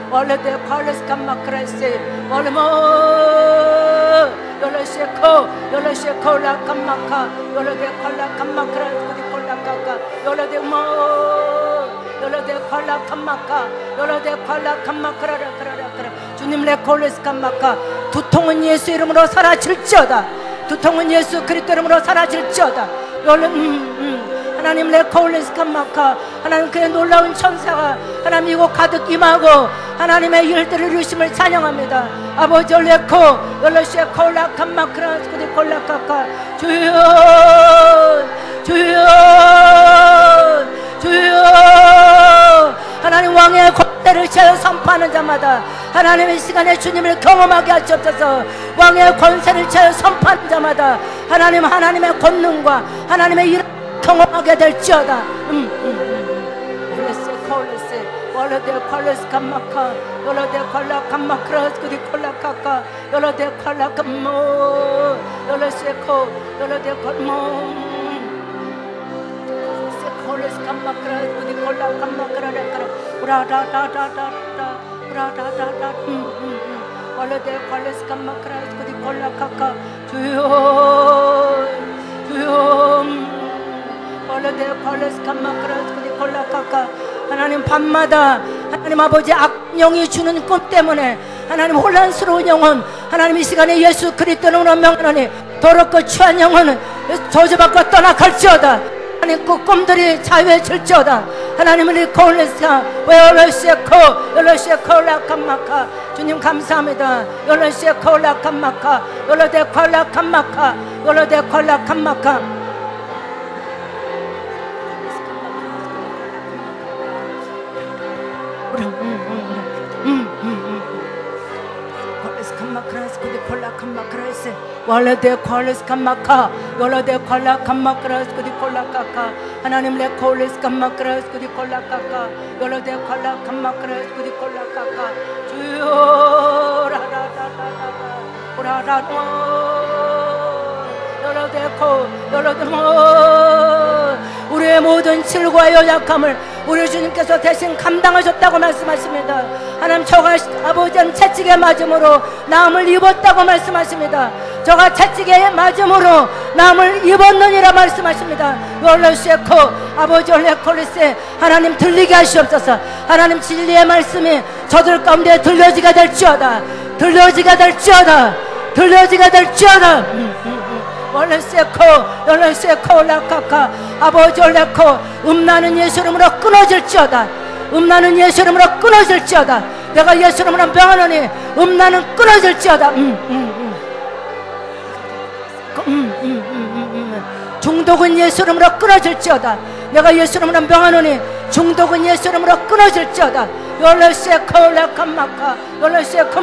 원래대 콜레스 감마크라세 원래모 열레시코 라 감마카 열레대 콜라 감마크라스 구디 콜라카카 열레대 모 열레대 콜라 감마카 열레대 콜라 감마크라라카라라카라 주님 레 콜레스 감마카 두통은 예수 이름으로 사라질지어다. 두통은 예수 그리스도 이름으로 사라질지어다. 하나님 레코울레스 캄마카 하나님 그의 놀라운 천사가 하나님 이곳 가득 임하고 하나님의 일들을 이루심을 찬양합니다. 아버지 레코 열레시에코 라캄마크라스 구디 콜라카카 주여 주여 주여 하나님 왕의 권세를 채워 선포하는 자마다 하나님의 시간에 주님을 경험하게 하시옵소서. 왕의 권세를 채워 선포하는 자마다 하나님의 권능과 하나님의 일 경험하게 될지어다. 월레데 콜레스 감마카 월레데 콜라 감마크라스 구디 콜라카카 월레데 콜라 감모 월레세코 월레데 콜모 콜레스 감마크라스 구디 콜라 감마크라라카라 우라다다다다다 우라다다다 월레데 콜레스 감마크라스 구디 콜라카카 주여 주여 월레데 콜레스 감마크라스 구디 콜라카카 하나님 밤마다 하나님 아버지 악령이 주는 꿈 때문에 하나님 혼란스러운 영혼 하나님 이 시간에 예수 그리스도로 명하노니 더럽고 취한 영혼은 저주받고 떠나갈지어다. 하나님 그 꿈들이 자유해질지어다. 하나님은 콜레스카 웨올레시에코 열레시에콜라칸마카 주님 감사합니다. 열레시에콜라칸마카 열레데콜라칸마카 열레데콜라칸마카 월레데 콜레스 캄마카 월레데 콜라 캄마크라스 그디 콜라카카 하나님 레 콜레스 캄마크라스 그디 콜라카카 월레데 콜라 캄마크라스 그디 콜라카카 주여 라라라라라 오라라노 열어대코 열어대모 우리의 모든 질과 연약함을 우리 주님께서 대신 감당하셨다고 말씀하십니다. 하나님 저가 아버지는 채찍에 맞음으로 나음을 입었다고 말씀하십니다. 저가 채찍에 맞음으로 나음을 입었느니라 말씀하십니다. 열레시에코 아버지 올레콜리세 하나님 들리게 하시옵소서. 하나님 진리의 말씀이 저들 가운데 들려지게 될지어다. 들려지게 될지어다. 들려지게 될지어다. 월레세코 열레세코 라카카 아버지 올레코 음란은 예수 이름으로 끊어질지어다. 음란은 예수 이름으로 끊어질지어다. 내가 예수 이름으로 명하노니 음란은 끊어질지어다. 중독은 예수 이름으로 끊어질지어다. 내가 예수 이름으로 명하노니 중독은 예수 이름으로 끊어질지어다. 열레세코 라카마카 열레세코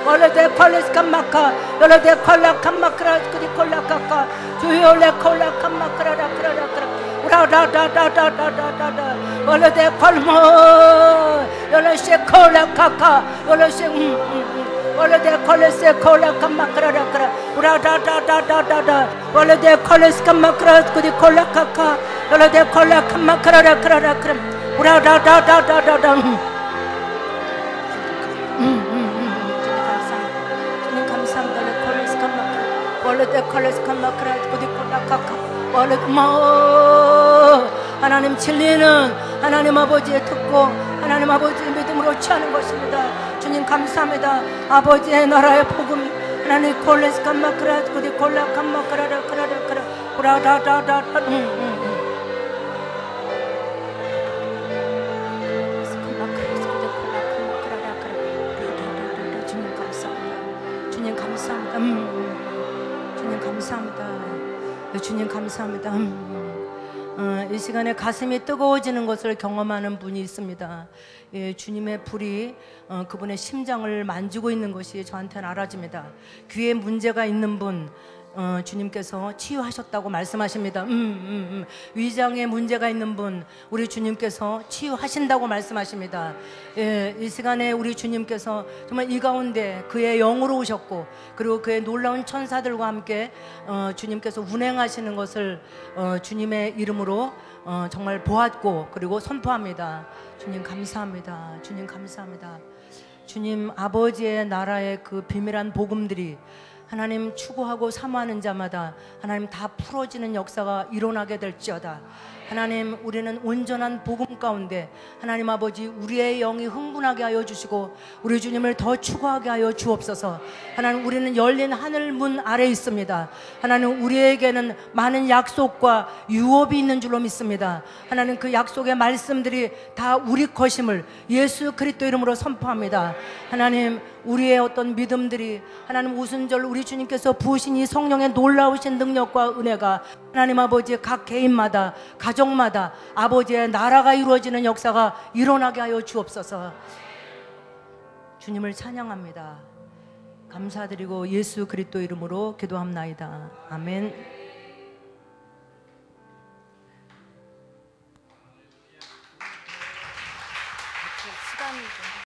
월레데 콜레스 캄마카 열레데 콜라 캄마크라 그디 콜라카카 주여 레 콜라 캄마크라라 크라라크라 우라다다다다다다다 월레데 콜모 열레세 콜라카카 열레세 월레데 콜레세 콜라 캄마크라라크라 우라다다다다다다 월레데 콜레스 캄마크라 그디 콜라카카 열레데 콜라 캄마크라라 크라라크라 우라다다다다다다 월레데 콜레스 캄마크라 그디 콜라카카 월레 하나님 진리는 하나님 아버지의 듣고 하나님 아버지의 믿음으로 취하는 것입니다. 주님 감사합니다. 아버지의 나라의 복음 하나님 콜레스 캄마크라 그디 콜라카마크라라 크라라크라 우라다다다 주님 감사합니다. 주님 감사합니다. 감사합니다. 주님 감사합니다. 이 시간에 가슴이 뜨거워지는 것을 경험하는 분이 있습니다. 주님의 불이 그분의 심장을 만지고 있는 것이 저한테는 알아집니다. 귀에 문제가 있는 분 주님께서 치유하셨다고 말씀하십니다. 위장에 문제가 있는 분 우리 주님께서 치유하신다고 말씀하십니다. 이 시간에 우리 주님께서 정말 이 가운데 그의 영으로 오셨고 그리고 그의 놀라운 천사들과 함께 주님께서 운행하시는 것을 주님의 이름으로 정말 보았고 그리고 선포합니다. 주님 감사합니다. 주님 감사합니다. 주님 아버지의 나라의 그 비밀한 복음들이 하나님 추구하고 사모하는 자마다 하나님 다 풀어지는 역사가 일어나게 될지어다. 하나님 우리는 온전한 복음 가운데 하나님 아버지 우리의 영이 흥분하게 하여 주시고 우리 주님을 더 추구하게 하여 주옵소서. 하나님 우리는 열린 하늘 문 아래 있습니다. 하나님 우리에게는 많은 약속과 유업이 있는 줄로 믿습니다. 하나님 그 약속의 말씀들이 다 우리 것임을 예수 그리스도 이름으로 선포합니다. 하나님 우리의 어떤 믿음들이 하나님 오순절 우리 주님께서 부으신 이 성령의 놀라우신 능력과 은혜가 하나님 아버지 각 개인마다 가정마다 아버지의 나라가 이루어지는 역사가 일어나게 하여 주옵소서. 주님을 찬양합니다. 감사드리고 예수 그리스도 이름으로 기도합나이다. 아멘.